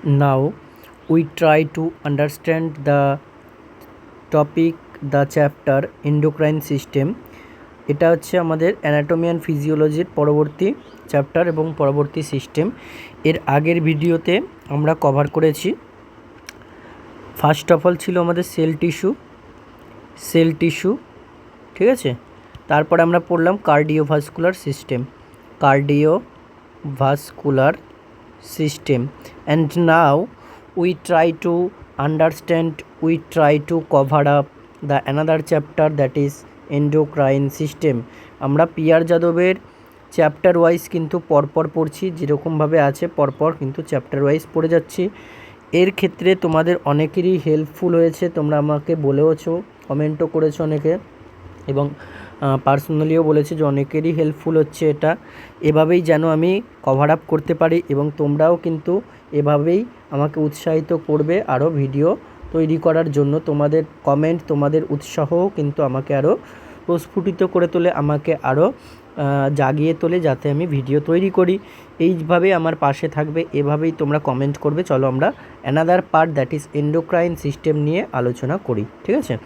Now we try to understand the topic, the chapter endocrine system. এটা হচ্ছে আমাদের anatomy and ফিজিওলজির পরবর্তী chapter এবং পরবর্তী সিস্টেম। এর আগের ভিডিওতে আমরা কভার করেছি, ফার্স্ট অফ অল ছিল আমাদের সেল টিস্যু, ঠিক আছে। তারপরে আমরা পড়লাম cardiovascular system and now we try to understand, we try to cover up the another chapter, that is endocrine system. আমরা পিয়ার যাদবের চ্যাপ্টার ওয়াইজ কিন্তু পরপর পড়ছি, যেরকমভাবে আছে পরপর কিন্তু চ্যাপ্টার ওয়াইজ পড়ে যাচ্ছি। এর ক্ষেত্রে তোমাদের অনেকেরই হেল্পফুল হয়েছে, তোমরা আমাকে বলেওছো, কমেন্টও করেছো অনেকে, এবং পার্সোনালিও বলেছে যে অনেকেরই হেল্পফুল হচ্ছে এটা। এভাবেই যেন আমি কভার আপ করতে পারি এবং তোমরাও কিন্তু এভাবেই আমাকে উৎসাহিত করবে আরও ভিডিও তৈরি করার জন্য। তোমাদের কমেন্ট, তোমাদের উৎসাহও কিন্তু আমাকে আরও প্রস্ফুটিত করে তোলে, আমাকে আরও জাগিয়ে তোলে যাতে আমি ভিডিও তৈরি করি। এইভাবেই আমার পাশে থাকবে, এভাবেই তোমরা কমেন্ট করবে। চলো আমরা another part, that is endocrine system নিয়ে আলোচনা করি, ঠিক আছে।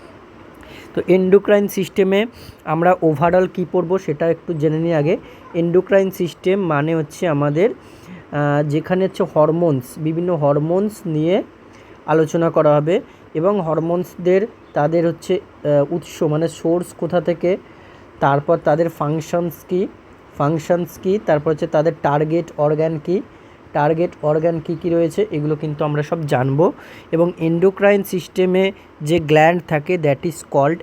তো এন্ডোক্রাইন সিস্টেমে আমরা ওভারঅল কী পড়বো সেটা একটু জেনে নিই আগে। এন্ডোক্রাইন সিস্টেম মানে হচ্ছে আমাদের যেখানে হচ্ছে হরমোনস, বিভিন্ন হরমোনস নিয়ে আলোচনা করা হবে এবং হরমোনসদের তাদের হচ্ছে উৎস মানে সোর্স কোথা থেকে, তারপর তাদের ফাংশনস কী, তারপর হচ্ছে তাদের টার্গেট অর্গান কী রয়েছে, এগুলো কিন্তু আমরা সব জানবো। এবং এন্ডোক্রাইন সিস্টেমে যে গ্ল্যান্ড থাকে, that is called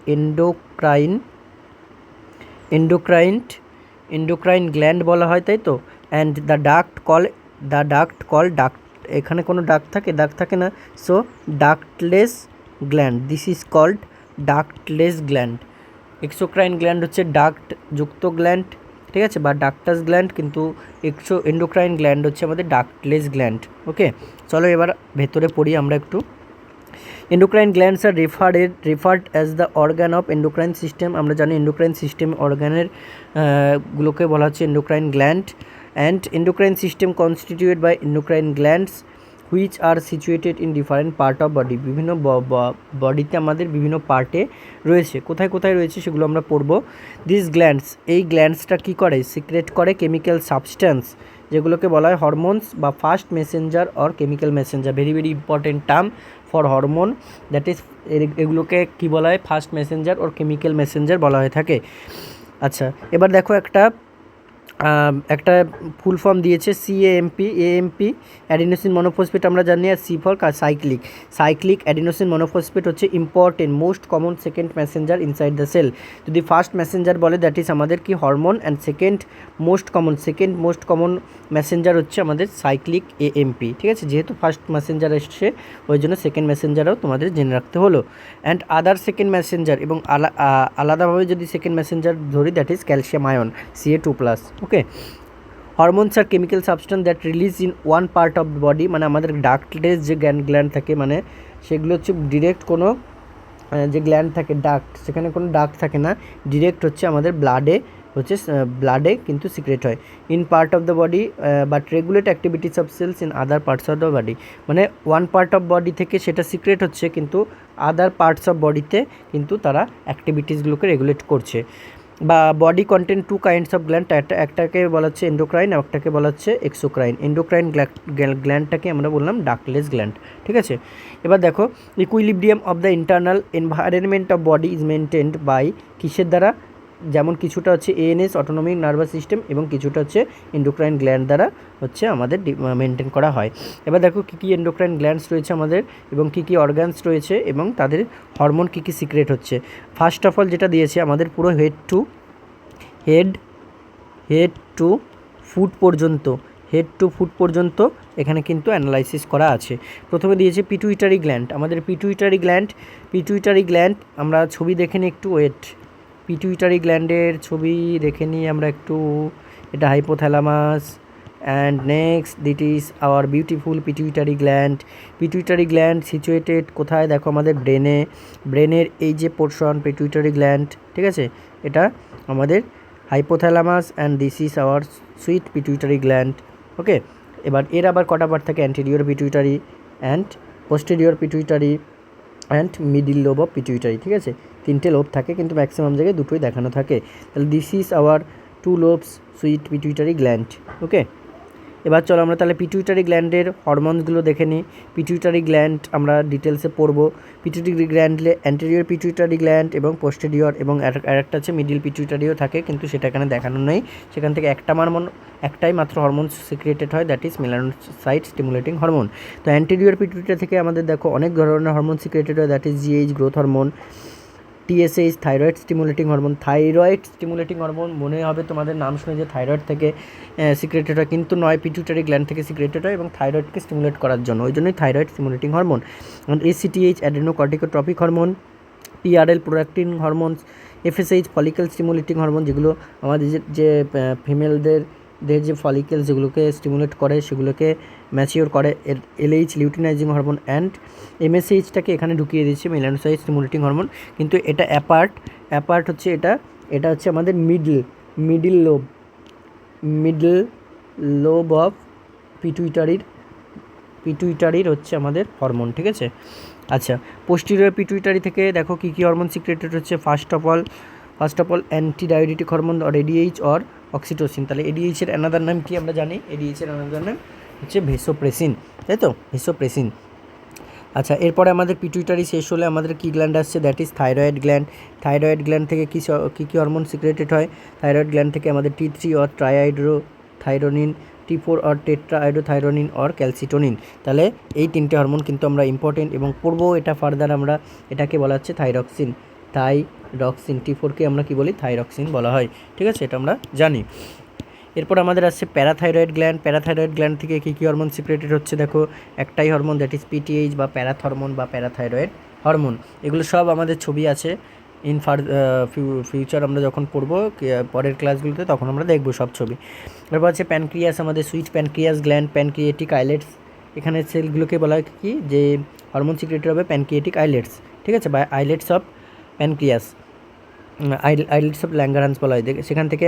endocrine gland বলা হয়, তাই তো। অ্যান্ড দ্য ডাক্ট কল, এখানে কোনো দাগ থাকে না, so ductless gland, this is called ductless gland. Exocrine gland হচ্ছে ডাক্ট যুক্ত গ্ল্যান্ড, ঠিক আছে, বা ডাক্টাস গ্ল্যান্ড, কিন্তু এন্ডোক্রাইন গ্ল্যান্ড হচ্ছে আমাদের ডাক্টলেস গ্ল্যান্ড। ওকে, চলো এবার ভেতরে পড়ি আমরা একটু। Endocrine glands are referred as the organ of endocrine system. আমরা জানি এন্ডোক্রাইন সিস্টেম অর্গানের গুলোকে বলা হচ্ছে endocrine gland. And endocrine system constituted by endocrine glands which are situated in different part of body. বিভিন্ন বডিতে আমাদের বিভিন্ন পার্টে রয়েছে, কোথায় রয়েছে সেগুলো আমরা পড়বো। দিস গ্ল্যান্ডস, এই গ্ল্যান্ডসটা কী করে, সিক্রেট করে কেমিক্যাল সাবস্ট্যান্স, যেগুলোকে বলা হয় হরমোনস বা first messenger or chemical messenger. Very important term for hormone, that is এগুলোকে কী বলা হয়, first messenger or chemical messenger বলা হয়ে থাকে। আচ্ছা, এবার দেখো একটা ফুল ফর্ম দিয়েছে এএমপি অ্যাডিনোসিন মনোফসফেট আমরা জানি, আর C for cyclic adenosine monophosphate হচ্ছে important most common second messenger inside the cell. যদি ফার্স্ট মেসেঞ্জার বলে দ্যাট ইজ আমাদের কি hormone, and second most common messenger হচ্ছে আমাদের সাইক্লিক এএমপি, ঠিক আছে। যেহেতু ফার্স্ট মেসেঞ্জার এসছে ওই জন্য সেকেন্ড মেসেঞ্জারও তোমাদের জেনে রাখতে হলো। অ্যান্ড আদার সেকেন্ড মেসেঞ্জার, এবং আলাদাভাবে যদি সেকেন্ড মেসেঞ্জার ধরি that is calcium ion Ca2+। Okay, hormones are chemical substance that release in one part of body, মানে আমাদের ডাক্টলেস যে গ্ল্যান্ড থাকে, মানে সেগুলো হচ্ছে ডিরেক্ট কোনো যে গ্ল্যান্ড থাকে ডাক্ট, সেখানে কোনো ডাক্ট থাকে না, ডিরেক্ট হচ্ছে আমাদের ব্লাডে কিন্তু সিক্রেট হয়। In part of the body but regulate activities of cells in other parts of the body, মানে ওয়ান পার্ট অফ বডি থেকে সেটা সিক্রেট হচ্ছে, কিন্তু আদার পার্টস অফ বডিতে কিন্তু তারা অ্যাক্টিভিটিসগুলোকে রেগুলেট করছে। বা body content two kinds of gland, একটাকে বলা হচ্ছে এন্ডোক্রাইন, একটাকে বলা হচ্ছে এক্সোক্রাইন। এন্ডোক্রাইন গ্ল্যান্ডটাকে আমরা বললাম ডাক্টলেস গ্ল্যান্ড, ঠিক আছে। এবার দেখো, equilibrium of the internal environment of body is maintained by কিসের দ্বারা, যেমন কিছুটা হচ্ছে এএনএস অটোনমিক নার্ভাস সিস্টেম, এবং কিছুটা হচ্ছে এন্ডোক্রাইন গ্ল্যান্ড দ্বারা হচ্ছে আমাদের মেনটেন করা হয়। এবার দেখো কী এন্ডোক্রাইন গ্ল্যান্ডস রয়েছে আমাদের, এবং কী অর্গানস রয়েছে, এবং তাদের হরমোন কী সিক্রেট হচ্ছে। ফার্স্ট অফ অল যেটা দিয়েছে আমাদের পুরো হেড টু ফুট পর্যন্ত এখানে কিন্তু অ্যানালাইসিস করা আছে। প্রথমে দিয়েছে পিটুইটারি গ্ল্যান্ড, আমাদের পিটুইটারি গ্ল্যান্ড আমরা ছবি দেখে নিই একটু, পিটুইটারি গ্ল্যান্ডের ছবি দেখে নিই আমরা একটু। এটা hypothalamus, and next this is our beautiful pituitary gland situated কোথায়, দেখো আমাদের ব্রেনের এই যে পোর্শন পিটুইটারি গ্ল্যান্ড, ঠিক আছে, এটা আমাদের hypothalamus, and this is our sweet pituitary gland. Okay, এবার এর আবার কটা পার্ট থাকে, anterior pituitary and posterior pituitary and middle lobe of pituitary, ঠিক আছে, 3টে লোব থাকে কিন্তু ম্যাক্সিমাম জায়গায় 2টোই দেখানো থাকে। তাহলে this is our 2 lobes sweet pituitary gland. Okay, এবার চলো আমরা তাহলে পিটুইটারি গ্ল্যান্ডের হরমোনসগুলো দেখে নিই। পিটুইটারি গ্ল্যান্ড আমরা ডিটেলসে পড়বো। পিটুইটারি গ্ল্যান্ডে অ্যান্টেরিয়র পিটুইটারি গ্ল্যান্ড এবং পোস্টেরিয়র এবং আরেকটা আছে মিডিল পিটুইটারিও থাকে, কিন্তু সেটা এখানে দেখানো নেই। সেখান থেকে একটাই মাত্র হরমোন সিক্রেটেড হয়, that is melanocyte stimulating hormone. তো অ্যান্টেরিয়র পিটুইটারি থেকে আমাদের দেখো অনেক ধরনের হরমোন সিক্রেটেড হয়, that is GH growth hormone, TSH thyroid stimulating hormone. Thyroid stimulating hormone মনে হবে তোমাদের নাম শুনে যে থাইরয়েড থেকে সিক্রেটেড হয়, কিন্তু নয়, পিটুইটারি গ্ল্যান্ড থেকে সিক্রেটেড হয় এবং থাইরয়েডকে স্টিমুলেট করার জন্য, ওই জন্যই thyroid stimulating hormone. ACTH adenocorticotropic hormone, PRL prolactin hormones, FSH follicle stimulating hormone, যেগুলো আমাদের যে ফিমেলদের যে ফলিকেলস যেগুলোকে স্টিমুলেট করে সেগুলোকে ম্যাচিওর করে। এলএইচ লিউটিনাইজিং হরমোন অ্যান্ড এমএসএইচটাকে এখানে ঢুকিয়ে দিচ্ছে মেলানোসাইট স্টিমুলেটিং হরমোন, কিন্তু এটা অ্যাপার্ট হচ্ছে এটা হচ্ছে আমাদের মিডল লোব অফ পিটুইটারির হচ্ছে আমাদের হরমোন, ঠিক আছে। আচ্ছা, পোস্টেরিয়র পিটুইটারি থেকে দেখো কী কী হরমোন সিক্রেটেড হচ্ছে। First of all antidiuretic hormone or ADH or oxytocin. তাহলে এডিএইচের অ্যানাদার নাম কি আমরা জানি, এডিএইচের অ্যানাদার নাম হচ্ছে ভেসোপ্রেসিন, তাই তো, ভেসোপ্রেসিন। আচ্ছা, এরপরে আমাদের পিটুইটারি শেষ হলে আমাদের কী গ্ল্যান্ড আসছে, that is thyroid gland. Thyroid gland থেকে কী হরমোন সিক্রেটেড হয়, থাইরয়েড গ্ল্যান্ড থেকে আমাদের T3 or trihydrothyronine, T4 or tetrahydrothyronine or calcitonin. তাহলে এই 3টে হরমোন কিন্তু আমরা ইম্পর্টেন্ট এবং পড়বো এটা ফার্দার। আমরা এটাকে বলা হচ্ছে থাইরক্সিন। T4কে আমরা কি বলি, থাইরক্সিন বলা হয়, ঠিক আছে, এটা আমরা জানি। এরপর আমাদের আসছে প্যারাথাইরয়েড গ্ল্যান্ড থেকে কী কী হরমোন সিক্রেটেড হচ্ছে, দেখো একটাই হরমোন, দ্যাট ইজ পিটিএইচ বা প্যারাথরমোন বা প্যারাথাইরয়েড হরমোন। এগুলো সব আমাদের ছবি আছে, ইন ফিউচার আমরা যখন পড়বো পরের ক্লাসগুলোতে তখন আমরা দেখবো সব ছবি। এরপর আছে প্যানক্রিয়াস, আমাদের sweet pancreas gland, pancreatic islets. এখানে সেলগুলোকে বলা হয় কি, যে হরমোন সিক্রেটেড হবে প্যানক্রিয়েটিক আইলেটস, ঠিক আছে, বা islets of pancreas, islets of Langerhans বলা হয়। সেখান থেকে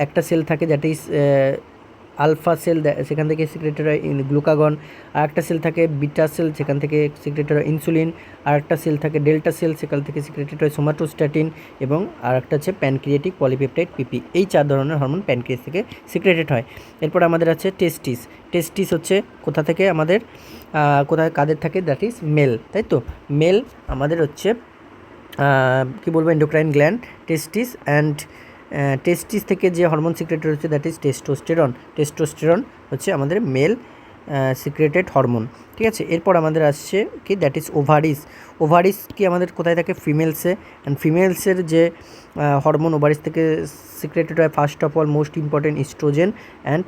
একটা সেল থাকে, দ্যাট ইজ আলফা সেল, সেখান থেকে সিক্রেটেড হয় গ্লুকাগন। আর একটা সেল থাকে বিটা সেল, সেখান থেকে সিক্রেটেড হয় ইনসুলিন। আর একটা সেল থাকে ডেল্টা সেল, সেখান থেকে সিক্রেটেড হয় সোমাটোস্ট্যাটিন। এবং আর একটা হচ্ছে প্যানক্রিয়েটিক পলিপেপটাইড পিপি। এই 4 ধরনের হরমোন প্যানক্রিয়াস থেকে সিক্রেটেড হয়। এরপর আমাদের আছে টেস্টিস হচ্ছে কোথা থেকে আমাদের কাদের থাকে, দ্যাট ইজ মেল, তাই তো, মেল আমাদের হচ্ছে কী বলবো, এন্ডোক্রাইন গ্ল্যান্ড টেস্টিস থেকে যে হরমোন সিক্রেটেড হচ্ছে, দ্যাট ইজ টেস্টোস্টেরন হচ্ছে আমাদের মেল সিক্রেটেড হরমোন, ঠিক আছে। এরপর আমাদের আসছে কি, দ্যাট ইজ ওভারিস কি আমাদের কোথায় থাকে, ফিমেলসে। অ্যান্ড ফিমেলসের যে হরমোন ওভারিস থেকে সিক্রেটেড হয়, first of all most important oestrogen and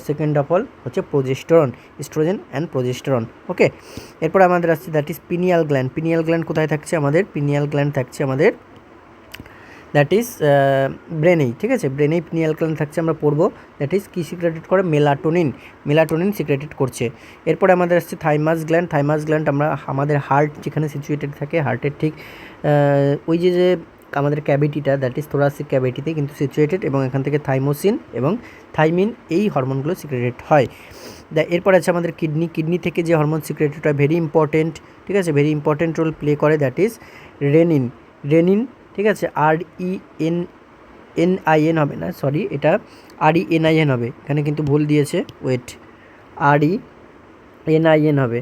second of all হচ্ছে প্রোজেস্টেরন। ওকে, এরপর আমাদের আসছে দ্যাট ইজ পিনিয়াল গ্ল্যান্ড কোথায় থাকছে আমাদের, পিনিয়াল গ্ল্যান্ড থাকছে আমাদের, দ্যাট ইজ ব্রেনেই, ঠিক আছে, ব্রেনেই পিনিয়াল গ্ল্যান্ড থাকছে, আমরা পড়বো। দ্যাট ইজ কী সিক্রেটেড করে, মেলাটোনিন সিক্রেটেড করছে। এরপরে আমাদের আসছে থাইমাস গ্ল্যান্ড আমরা আমাদের হার্ট যেখানে সিচুয়েটেড থাকে, হার্টের ঠিক ওই যে আমাদের ক্যাভিটিটা, দ্যাট ইজ থোরাসিক ক্যাভিটিতে কিন্তু সিচুয়েটেড, এবং এখান থেকে থাইমোসিন এবং থাইমিন এই হরমোনগুলো সিক্রেটেড হয়। এরপর আছে আমাদের কিডনি থেকে যে হরমোন সিক্রেটেড হয়, ভেরি ইম্পর্টেন্ট, ঠিক আছে, ভেরি ইম্পর্টেন্ট রোল প্লে করে, দ্যাট ইজ রেনিন, ঠিক আছে, RENIN হবে না, সরি, এটা RENIN হবে, এখানে কিন্তু ভুল দিয়েছে, ওয়েট, RENIN হবে।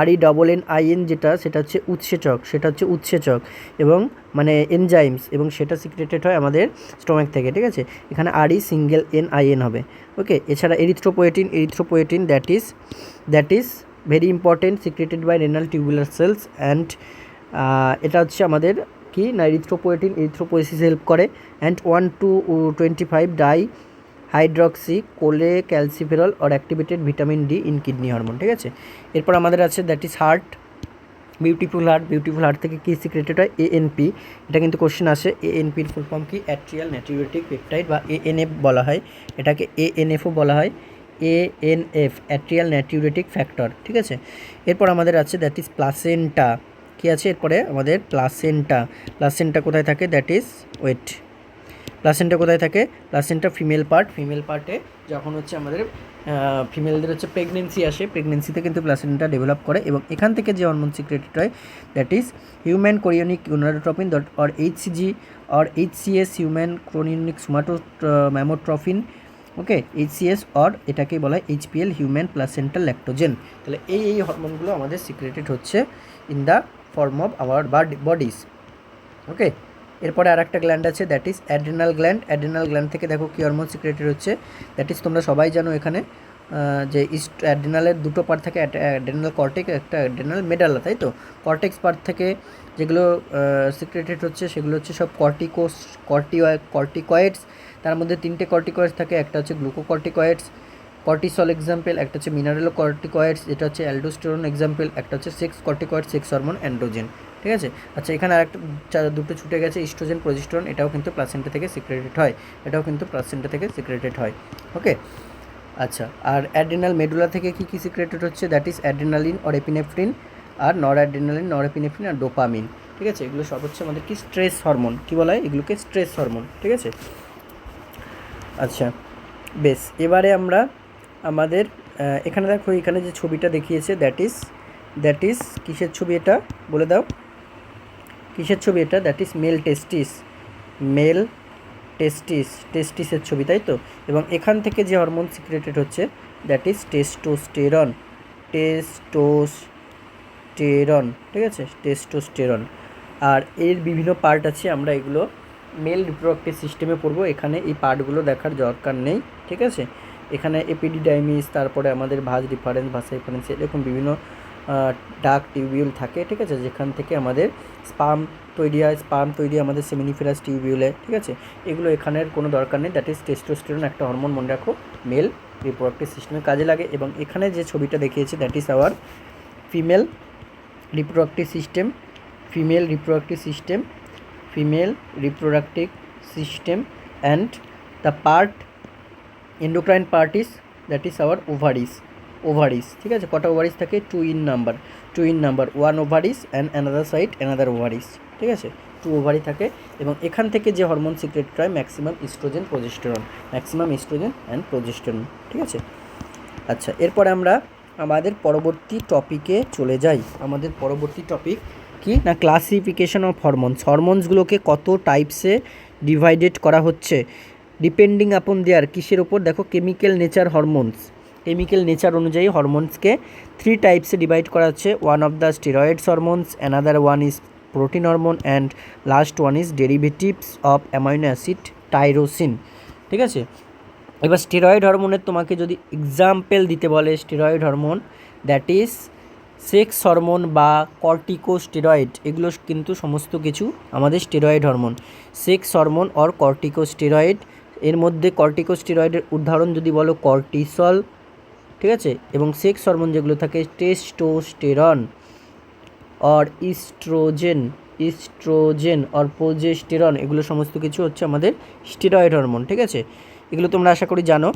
RENNIN সেটা হচ্ছে উৎসেচক এবং মানে এনজাইমস, এবং সেটা সিক্রেটেড হয় আমাদের স্টমাক থেকে, ঠিক আছে, এখানে RENIN হবে। ওকে, এছাড়া erythropoietin that is very important, secreted by renal tubular cells and এটা হচ্ছে আমাদের কি না, এরিথ্রোপোয়েসিস হেল্প করে। And 1,2,25 dihydroxy cholecalciferol or activated vitamin D in kidney hormone, ঠিক আছে। এরপর আমাদের আছে দ্যাট ইজ বিউটিফুল হার্ট থেকে কী সিক্রেটেড হয়, ANP। এটা কিন্তু কোশ্চেন আসে, ANPর ফুল ফর্ম কি, অ্যাট্রিয়াল নেট্রিউরেটিক পেপটাইড বা ANF বলা হয়, এটাকে ANFও বলা হয়, ANF অ্যাট্রিয়াল নেট্রিউরেটিক ফ্যাক্টর, ঠিক আছে। এরপর আমাদের আছে দ্যাট ইজ প্লাসেন্টা, কি আছে এরপরে আমাদের প্লাসেন্টা কোথায় থাকে, দ্যাট ইজ প্লাসেন্টা কোথায় থাকে? প্লাসেন্টা ফিমেল পার্টে যখন হচ্ছে আমাদের ফিমেলদের হচ্ছে প্রেগনেন্সি আসে, প্রেগনেন্সিতে কিন্তু প্লাসেন্টা ডেভেলপ করে এবং এখান থেকে যে হরমোন সিক্রেটেড হয় that is human chorionic gonadotropin or HCG or HCS human chorionic mammotropin, okay, HCS or এটাকেই বলা হয় এইচপিএল হিউম্যান প্লাসেন্টাল ল্যাক্টোজেন। তাহলে এই হরমোনগুলো আমাদের সিক্রেটেড হচ্ছে in the form of our bodies, okay. এরপরে আর একটা গ্ল্যান্ড আছে দ্যাট ইজ অ্যাড্রিনাল গ্ল্যান্ড থেকে দেখো কী হরমোন সিক্রেটেড হচ্ছে, দ্যাট ইজ তোমরা সবাই জানো এখানে যে অ্যাড্রিনালের দুটো পার্ট থাকে, অ্যাড্রিনাল কর্টেক্স, একটা অ্যাড্রিনাল মেডালা, তাই তো। কর্টেক্স পার্ট থেকে যেগুলো সিক্রেটেড হচ্ছে সেগুলো হচ্ছে সব কর্টিকয়েডস। তার মধ্যে 3টে কর্টিকয়েডস থাকে, একটা হচ্ছে গ্লুকোকর্টিকয়েডস, কর্টিসল এক্সাম্পল, একটা হচ্ছে মিনারেলো কর্টিকয়েডস, যেটা হচ্ছে অ্যালডোস্টেরন এক্সাম্পল, একটা হচ্ছে sex corticoid, sex hormone androgen, ঠিক আছে। আচ্ছা, এখানে আরেকটা দুটো ছুটে গেছে, ইস্ট্রোজেন, প্রোজেস্টেরন, এটাও কিন্তু প্লাসেন্টা থেকে সিক্রেটেড হয়, ওকে। আচ্ছা, আর অ্যাড্রিনাল মেডুলা থেকে কী সিক্রেটেড হচ্ছে, that is adrenaline or epinephrine, আর নরএপিনেফ্রিন আর ডোপামিন, ঠিক আছে। এগুলো সব হচ্ছে আমাদের কি স্ট্রেস হরমোন, কী বলা হয় এগুলোকে? স্ট্রেস হরমোন, ঠিক আছে। আচ্ছা বেশ, এবারে আমরা আমাদের এখানে দেখো, এখানে যে ছবিটা দেখিয়েছে দ্যাট ইজ কিসের ছবি এটা বলে দাও, কিসের ছবি এটা? দ্যাট ইজ মেল টেস্টিসের ছবি, তাই তো। এবং এখান থেকে যে হরমোন সিক্রেটেড হচ্ছে দ্যাট ইজ টেস্টোস্টেরন, ঠিক আছে, টেস্টোস্টেরন। আর এর বিভিন্ন পার্ট আছে, আমরা এগুলো মেল রিপ্রোডাক্টিভ সিস্টেমে পড়বো, এখানে এই পার্টগুলো দেখার দরকার নেই, ঠিক আছে। এখানে এপিডিডাইমিস, তারপরে আমাদের ভাস রেফারেন্স, এরকম বিভিন্ন ডার্ক টিউবিউল থাকে, ঠিক আছে, যেখান থেকে আমাদের স্পার্ম তৈরি হয় আমাদের সেমিনিফেরাস টিউবিউলে, ঠিক আছে। এগুলো এখানের কোনো দরকার নেই, দ্যাট ইজ টেস্টোস্টেরন একটা হরমোন, মনে রাখো, মেল রিপ্রোডাক্টিভ সিস্টেমে কাজে লাগে। এবং এখানে যে ছবিটা দেখিয়েছে that is hour female reproductive system and the part endocrine part is that is hour ovaries, ঠিক আছে। কটা ওভারিস থাকে? 2 in number, 1 ovaries and another side another ovaries, ঠিক আছে, 2 ওভারি থাকে। এবং এখান থেকে যে হরমোন সিক্রেটেড হয় ম্যাক্সিমাম ইস্ট্রোজেন অ্যান্ড প্রোজেস্টেরন, ঠিক আছে। আচ্ছা, এরপরে আমরা আমাদের পরবর্তী টপিকে চলে যাই। আমাদের পরবর্তী টপিক কি না, ক্লাসিফিকেশন অফ হরমোনসগুলোকে কত টাইপসে ডিভাইডেড করা হচ্ছে ডিপেন্ডিং আপন দেয়ার, কিসের ওপর? দেখো, কেমিক্যাল নেচার অনুযায়ী হরমোনসকে 3 টাইপসে ডিভাইড করা হচ্ছে। One of the steroids hormones, another one is protein hormone, and last one is derivatives of amino acid tyrosine, ঠিক আছে। এবার স্টেরয়েড হরমোনের তোমাকে যদি এক্সাম্পল দিতে বলে, steroid hormone that is sex hormone বা কর্টিকোস্টেরয়েড, এগুলো কিন্তু সমস্ত কিছু আমাদের steroid hormone. Sex hormone or corticosteroid, এর মধ্যে কর্টিকোস্টেরয়েডের উদাহরণ যদি বলো কর্টিসল, ঠিক আছে। এবং সেক্স হরমোন যেগুলো থাকে testosterone or oestrogen or progesterone, এগুলো সমস্ত কিছু হচ্ছে আমাদের স্টেরয়েড হরমোন, ঠিক আছে। এগুলো তোমরা আশা করি জানো।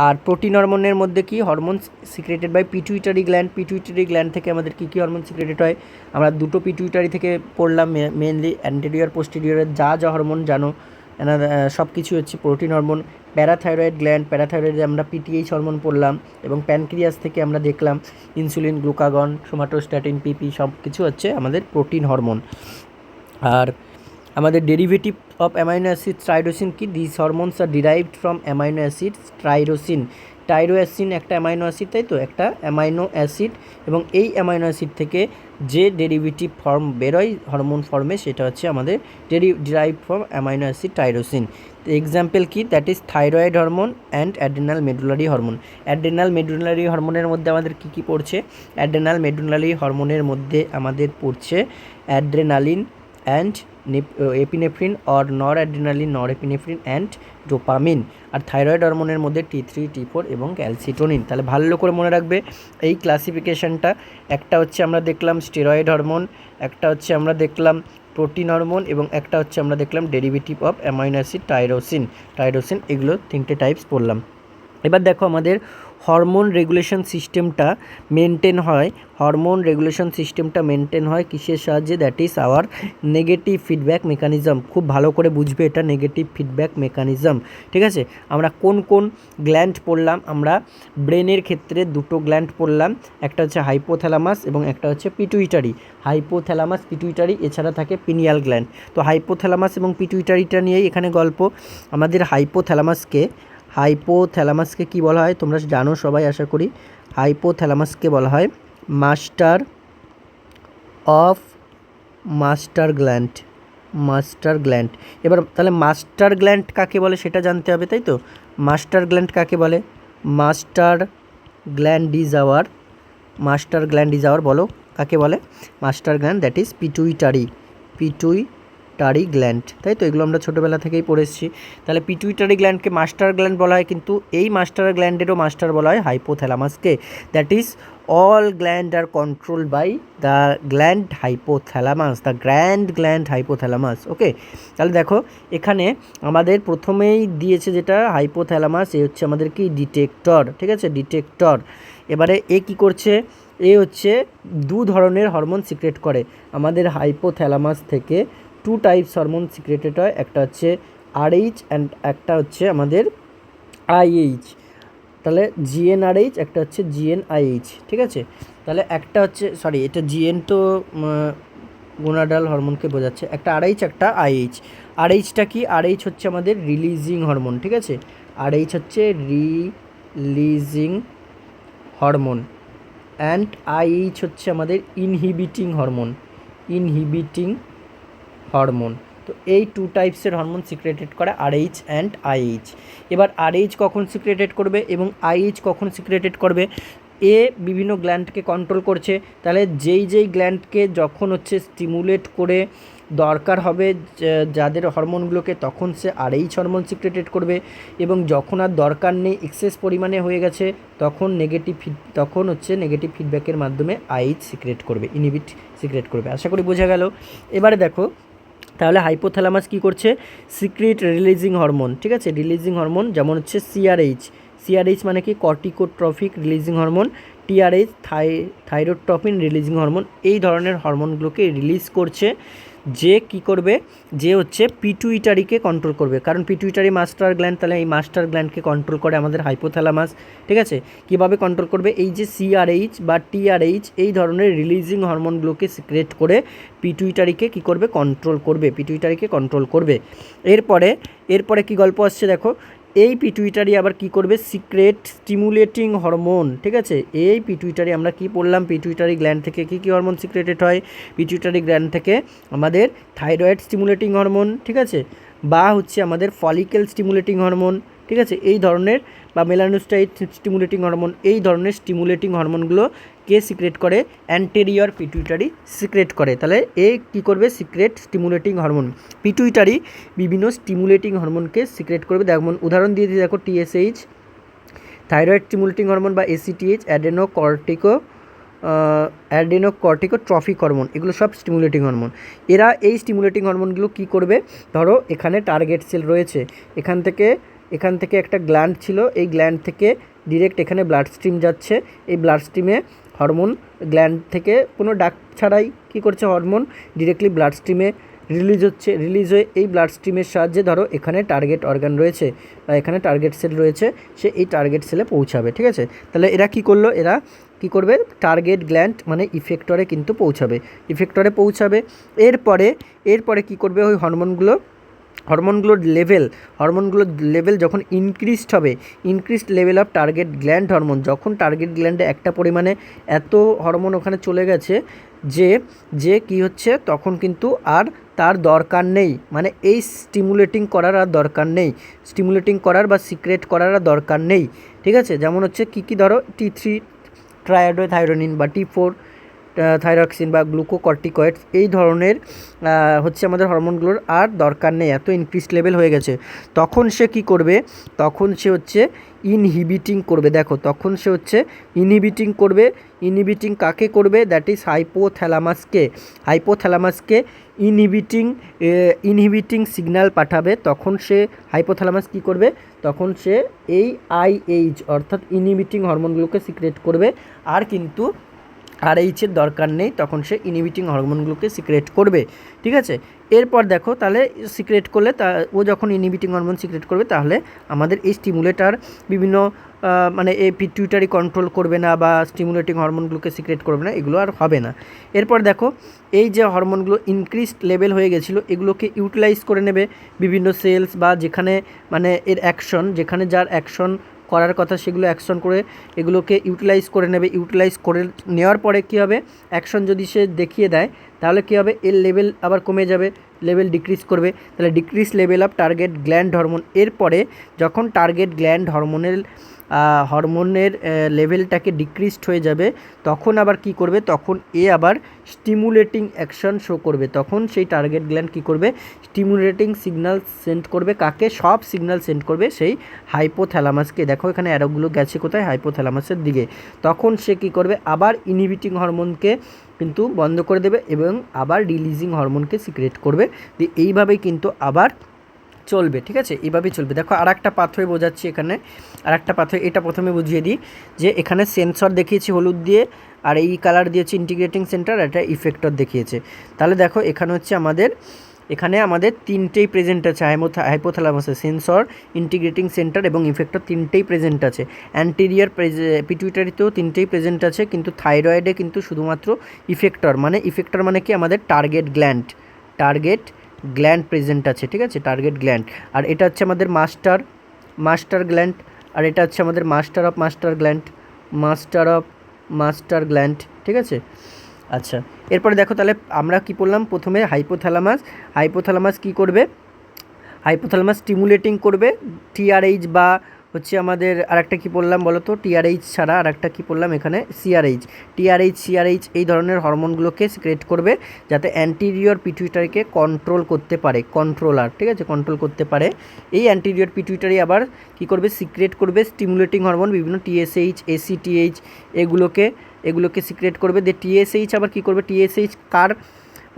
আর প্রোটিন হরমোনের মধ্যে কি hormone secreted by pituitary gland থেকে আমাদের কী হরমোন সিক্রেটেড হয়? আমরা দুটো পিটুইটারি থেকে পড়লাম, মেনলি অ্যান্টেরিয়র পোস্টেরিয়রের যা হরমোন জানো, সব কিছু হচ্ছে প্রোটিন হরমোন। প্যারাথাইরয়েডে আমরা পিটিএইচ হরমোন পড়লাম, এবং প্যানক্রিয়াস থেকে আমরা দেখলাম ইনসুলিন, গ্লুকাগন, সোমাটোস্ট্যাটিন, পিপি, সব কিছু হচ্ছে আমাদের প্রোটিন হরমোন। আর আমাদের derivative of amino acid tyrosine কি? This hormones are derived from amino acid tyrosine একটা অ্যামাইনো অ্যাসিড, তাই তো, একটা অ্যামাইনো অ্যাসিড। এবং এই অ্যামাইনো অ্যাসিড থেকে যে ডেরিভেটিভ ফর্ম বেরোয় হরমোন ফর্মে, সেটা হচ্ছে আমাদের derived from amino acid tyrosine. Example কি? That is thyroid hormone and adrenal medullary হরমোনের মধ্যে আমাদের কী পড়ছে? অ্যাড্রিনাল মেডুলারি হরমোনের মধ্যে আমাদের পড়ছে adrenaline and epinephrine or norepinephrine and dopamine. আর থাইরয়েড হরমোনের মধ্যে T3, T4 এবং ক্যালসিটোনিন। তাহলে ভালো করে মনে রাখবে এই ক্লাসিফিকেশানটা। একটা হচ্ছে আমরা দেখলাম স্টেরয়েড হরমোন, একটা হচ্ছে আমরা দেখলাম প্রোটিন হরমোন, এবং একটা হচ্ছে আমরা দেখলাম derivative of amino acid tyrosine. এগুলো 3টে টাইপস পড়লাম। এবার দেখো আমাদের হরমোন রেগুলেশন সিস্টেমটা মেনটেন হয়, হরমোন রেগুলেশন সিস্টেমটা মেনটেন হয় কিসের সাহায্যে? That is hour negative feedback mechanism. খুব ভালো করে বুঝবে এটা, নেগেটিভ ফিডব্যাক মেকানিজম। ঠিক আছে, আমরা কোন কোন গ্ল্যান্ড পড়লাম? আমরা ব্রেনের ক্ষেত্রে দুটো গ্ল্যান্ড পড়লাম, একটা হচ্ছে হাইপোথ্যালামাস এবং একটা হচ্ছে পিটুইটারি। হাইপোথ্যালামাস, পিটুইটারি, এছাড়া থাকে পিনিয়াল গ্ল্যান্ড। তো হাইপোথ্যালামাস এবং পিটুইটারিটা নিয়েই এখানে গল্প। আমাদের হাইপোথ্যালামাসকে কি বলা হয় তোমরা জানো সবাই আশা করি। হাইপোথ্যালামাসকে বলা হয় মাস্টার অফ মাস্টার গ্ল্যান্ড। এবার তাহলে মাস্টার গ্ল্যান্ড কাকে বলে সেটা জানতে হবে, তাই তো? মাস্টার গ্ল্যান্ড কাকে বলে? মাস্টার গ্ল্যান্ড ইজ আওয়ার বলো কাকে বলে? Master gland, that is pituitary gland, তাই তো? এগুলো আমরা ছোটোবেলা থেকেই পড়ে এসেছি। তাহলে পিটুইটারি গ্ল্যান্ডকে মাস্টার গ্ল্যান্ড বলা হয়, কিন্তু এই মাস্টার গ্ল্যান্ডেরও মাস্টার বলা হয় হাইপোথ্যালামাসকে। That is all gland are controlled by the gland hypothalamus, the grand gland hypothalamus. ওকে, তাহলে দেখো এখানে আমাদের প্রথমেই দিয়েছে যেটা হাইপোথ্যালামাস, এ হচ্ছে আমাদের কি ডিটেক্টর। ঠিক আছে, ডিটেক্টর। এবারে এ কি করছে? এ হচ্ছে দু ধরনের হরমোন সিক্রেট করে আমাদের হাইপোথ্যালামাস থেকে। টু টাইপস হরমোন সিক্রেটেড হয়, একটা হচ্ছে আরএইচ অ্যান্ড একটা হচ্ছে আমাদের আইএইচ। তাহলে জিএনআরএইচ, একটা হচ্ছে জিএনআইএইচ। ঠিক আছে, তাহলে একটা হচ্ছে এটা জিএন তো গোনাডাল হরমোনকে বোঝাচ্ছে, একটা আরএইচ একটা আইএইচ। আরএইচটা কি? আরএইচ হচ্ছে আমাদের রিলিজিং হরমোন। ঠিক আছে, আরএইচ হচ্ছে রিলিজিং হরমোন অ্যান্ড আইএইচ হচ্ছে আমাদের ইনহিবিটিং হরমোন। তো এই টু টাইপসের হরমোন সিক্রেটেড করে আরএইচ অ্যান্ড আইএইচ। এবার আরএইচ কখন সিক্রেটেড করবে এবং আইএইচ কখন সিক্রেটেড করবে? এ বিভিন্ন গ্ল্যান্ডকে কন্ট্রোল করছে, তাহলে যেই গ্ল্যান্ডকে যখন হচ্ছে স্টিমুলেট করে দরকার হবে যাদের হরমোনগুলোকে, তখন সে আরএইচ হরমোন সিক্রেটেড করবে, এবং যখন আর দরকার নেই, এক্সেস পরিমাণে হয়ে গেছে, তখন নেগেটিভ ফিডব্যাকের মাধ্যমে আইএইচ সিক্রেট করবে, ইনহিবিট সিক্রেট করবে। আশা করি বোঝা গেল। এবারে দেখো তাহলে হাইপোথ্যালামাস কি করছে? Secrete releasing hormone. ঠিক আছে, রিলিজিং হরমোন যেমন হচ্ছে সিআরএইচ মানে কি? Corticotrophic releasing hormone. TRH thyrotropin releasing hormone. এই ধরনের হরমোনগুলোকে রিলিজ করছে, যে কি করবে? যে হচ্ছে পিটুইটারিকে কন্ট্রোল করবে, কারণ পিটুইটারি মাস্টার গ্ল্যান্ড, তাহলে এই মাস্টার গ্ল্যান্ডকে কন্ট্রোল করে আমাদের হাইপোথ্যালামাস। ঠিক আছে, কীভাবে কন্ট্রোল করবে? এই যে সিআরএইচ বা টিআরএইচ এই ধরনের রিলিজিং হরমোনগুলোকে সিক্রেট করে পিটুইটারিকে কি করবে? পিটুইটারিকে কন্ট্রোল করবে। এরপরে কি গল্প আসছে দেখো। এই পিটুইটারি আবার কি করবে? Secret stimulating hormone. ঠিক আছে, এই পিটুইটারি আমরা কি পড়লাম? পিটুইটারি গ্ল্যান্ড থেকে কি হরমোন সিক্রেটেড হয়? পিটুইটারি গ্ল্যান্ড থেকে আমাদের থাইরয়েড স্টিমুলেটিং হরমোন, ঠিক আছে, বা হচ্ছে আমাদের ফলিকেল স্টিমুলেটিং হরমোন। ঠিক আছে, এই ধরনের, বা মেলানোস্টাইট স্টিমুলেটিং হরমোন, এই ধরনের স্টিমুলেটিং হরমোনগুলো কে সিক্রেট করে? অ্যান্টেরিয়র পিটুইটারি সিক্রেট করে। তাহলে এ কী করবে? Secret stimulating hormone. পিটুইটারি বিভিন্ন স্টিমুলেটিং হরমোনকে সিক্রেট করবে। যেমন উদাহরণ দিয়ে দিই দেখো, টিএসএইচ থাইরয়েড স্টিমুলেটিং হরমোন, বা এসিটিএইচ অ্যাডেনোকর্টিকোট্রফিক হরমোন, এগুলো সব স্টিমুলেটিং হরমোন। এরা এই স্টিমুলেটিং হরমোনগুলো কী করবে? ধরো এখানে টার্গেট সেল রয়েছে, এখান থেকে একটা গ্ল্যান্ড ছিল, এই গ্ল্যান্ড থেকে ডিরেক্ট এখানে ব্লাড স্ট্রিম যাচ্ছে। এই ব্লাড স্ট্রিমে হরমোন গ্ল্যান্ড থেকে কোনো ডাক ছাড়াই কী করছে? হরমোন ডিরেক্টলি ব্লাড স্ট্রিমে রিলিজ হয়ে এই ব্লাড স্ট্রিমের সাহায্যে ধরো এখানে টার্গেট অর্গান রয়েছে বা এখানে টার্গেট সেল রয়েছে, সে এই টার্গেট সেলে পৌঁছাবে। ঠিক আছে, তাহলে এরা কি করলো? এরা কি করবে? টার্গেট গ্ল্যান্ড মানে ইফেক্টরে কিন্তু পৌঁছাবে। এরপরে কি করবে? ওই হরমোনগুলোর লেভেল যখন increased level of target gland hormone, যখন টার্গেট গ্ল্যান্ডে একটা পরিমাণে এত হরমোন ওখানে চলে গেছে যে কি হচ্ছে, তখন কিন্তু আর তার দরকার নেই, মানে এই স্টিমুলেটিং করার আর দরকার নেই, বা সিক্রেট করার আর দরকার নেই। ঠিক আছে, যেমন হচ্ছে কি ধরো T3 ট্রাইডোথাইরোনিন বা T4 থাইরক্সিন বা গ্লুকোকর্টিকয়েডস এই ধরনের হচ্ছে আমাদের হরমোনগুলোর আর দরকার নেই, এত ইনক্রিজ লেভেল হয়ে গেছে। তখন সে কি করবে, তখন সে হচ্ছে ইনহিবিটিং করবে। দেখো তখন সে হচ্ছে ইনহিবিটিং করবে। ইনহিবিটিং কাকে করবে? দ্যাট ইজ হাইপোথ্যালামাসকে। হাইপোথ্যালামাসকে ইনহিবিটিং সিগন্যাল পাঠাবে। তখন সে হাইপোথ্যালামাস কী করবে? তখন সে এই আইএইচ অর্থাৎ ইনহিবিটিং হরমোনগুলোকে সিক্রেট করবে। আর কিন্তু আরএইচের দরকার নেই, তখন সে ইনহিবিটিং হরমোনগুলোকে সিক্রেট করবে। ঠিক আছে, এরপর দেখো তাহলে সিক্রেট করলে ও যখন ইনহিবিটিং হরমোন সিক্রেট করবে তাহলে আমাদের এই স্টিমুলেটার বিভিন্ন মানে এই পিটুইটারি কন্ট্রোল করবে না বা স্টিমুলেটিং হরমোনগুলোকে সিক্রেট করবে না, এগুলো আর হবে না। এরপর দেখো এই যে হরমোনগুলো ইনক্রিজড লেভেল হয়ে গেছিলো এগুলোকে ইউটিলাইজ করে নেবে বিভিন্ন সেলস বা যেখানে মানে এর অ্যাকশন, যেখানে যার অ্যাকশন করার কথা সেগুলো অ্যাকশন করে এগুলোকে ইউটিলাইজ করে নেবে। ইউটিলাইজ করে নেওয়ার পরে কী হবে, অ্যাকশন যদি সে দেখিয়ে দেয় তাহলে কী হবে, এর লেভেল আবার কমে যাবে, লেভেল ডিক্রিজ করবে। তাহলে decrease level of target gland hormone. এরপরে যখন টার্গেট গ্ল্যান্ড হরমোনের লেভেলটাকে ডিক্রিজড হয়ে যাবে তখন আবার কি করবে, তখন এ আবার স্টিমুলেটিং অ্যাকশন শো করবে। তখন সেই টার্গেট গ্ল্যান্ড কী করবে, স্টিমুলেটিং সিগন্যাল সেন্ড করবে। কাকে? সব সিগন্যাল সেন্ড করবে সেই হাইপোথ্যালামাসকে। দেখো এখানে অ্যারোগুলো গেছে কোথায়, হাইপোথ্যালামাসের দিকে। তখন সে কী করবে, আবার ইনহিবিটিং হরমোনকে কিন্তু বন্ধ করে দেবে এবং আবার রিলিজিং হরমোনকে সিক্রেট করবে। দিয়ে এইভাবেই কিন্তু আবার চলবে। ঠিক আছে, এইভাবেই চলবে। দেখো আর একটা পাথরে বোঝাচ্ছি, এখানে আর একটা পাথর, এটা প্রথমে বুঝিয়ে দিই যে এখানে সেন্সর দেখিয়েছি হলুদ দিয়ে আর এই কালার দিয়েছি ইন্টিগ্রেটিং সেন্টার, এটা ইফেক্টর দেখিয়েছে। তাহলে দেখো এখানে হচ্ছে আমাদের তিনটেই প্রেজেন্ট আছে, হাইপোথ্যালামাসে সেন্সর, ইন্টিগ্রেটিং সেন্টার এবং ইফেক্টর তিনটেই প্রেজেন্ট আছে। অ্যান্টেরিয়র পিটুইটারিতেও তিনটেই প্রেজেন্ট আছে, কিন্তু থাইরয়েডে কিন্তু শুধুমাত্র ইফেক্টর মানে কি আমাদের টার্গেট গ্ল্যান্ড প্রেজেন্ট আছে। ঠিক আছে, টার্গেট গ্ল্যান্ড। আর এটা হচ্ছে আমাদের মাস্টার গ্ল্যান্ড, আর এটা হচ্ছে আমাদের মাস্টার অফ মাস্টার গ্ল্যান্ড। ঠিক আছে, আচ্ছা এরপরে দেখো তাহলে আমরা কি পড়লাম, প্রথমে হাইপোথ্যালামাস কি করবে, হাইপোথ্যালামাস স্টিমুলেটিং করবে টিআরএইচ বা হচ্ছে আমাদের আরেকটা কী বললাম বলো তো, টিআরএইচ ছাড়া আরেকটা কী বললাম এখানে, সিআরএইচ এই ধরনের হরমোনগুলোকে সিক্রেট করবে যাতে অ্যান্টিরিয়র পিটুইটারিকে কন্ট্রোল করতে পারে, ঠিক আছে, কন্ট্রোল করতে পারে। এই অ্যান্টিরিয়র পিটুইটারি আবার কী করবে, সিক্রেট করবে স্টিমুলেটিং হরমোন, বিভিন্ন টিএসএইচ, এসিটিএইচ এগুলোকে সিক্রেট করবে। টিএসএইচ আবার কী করবে, টিএসএইচ কার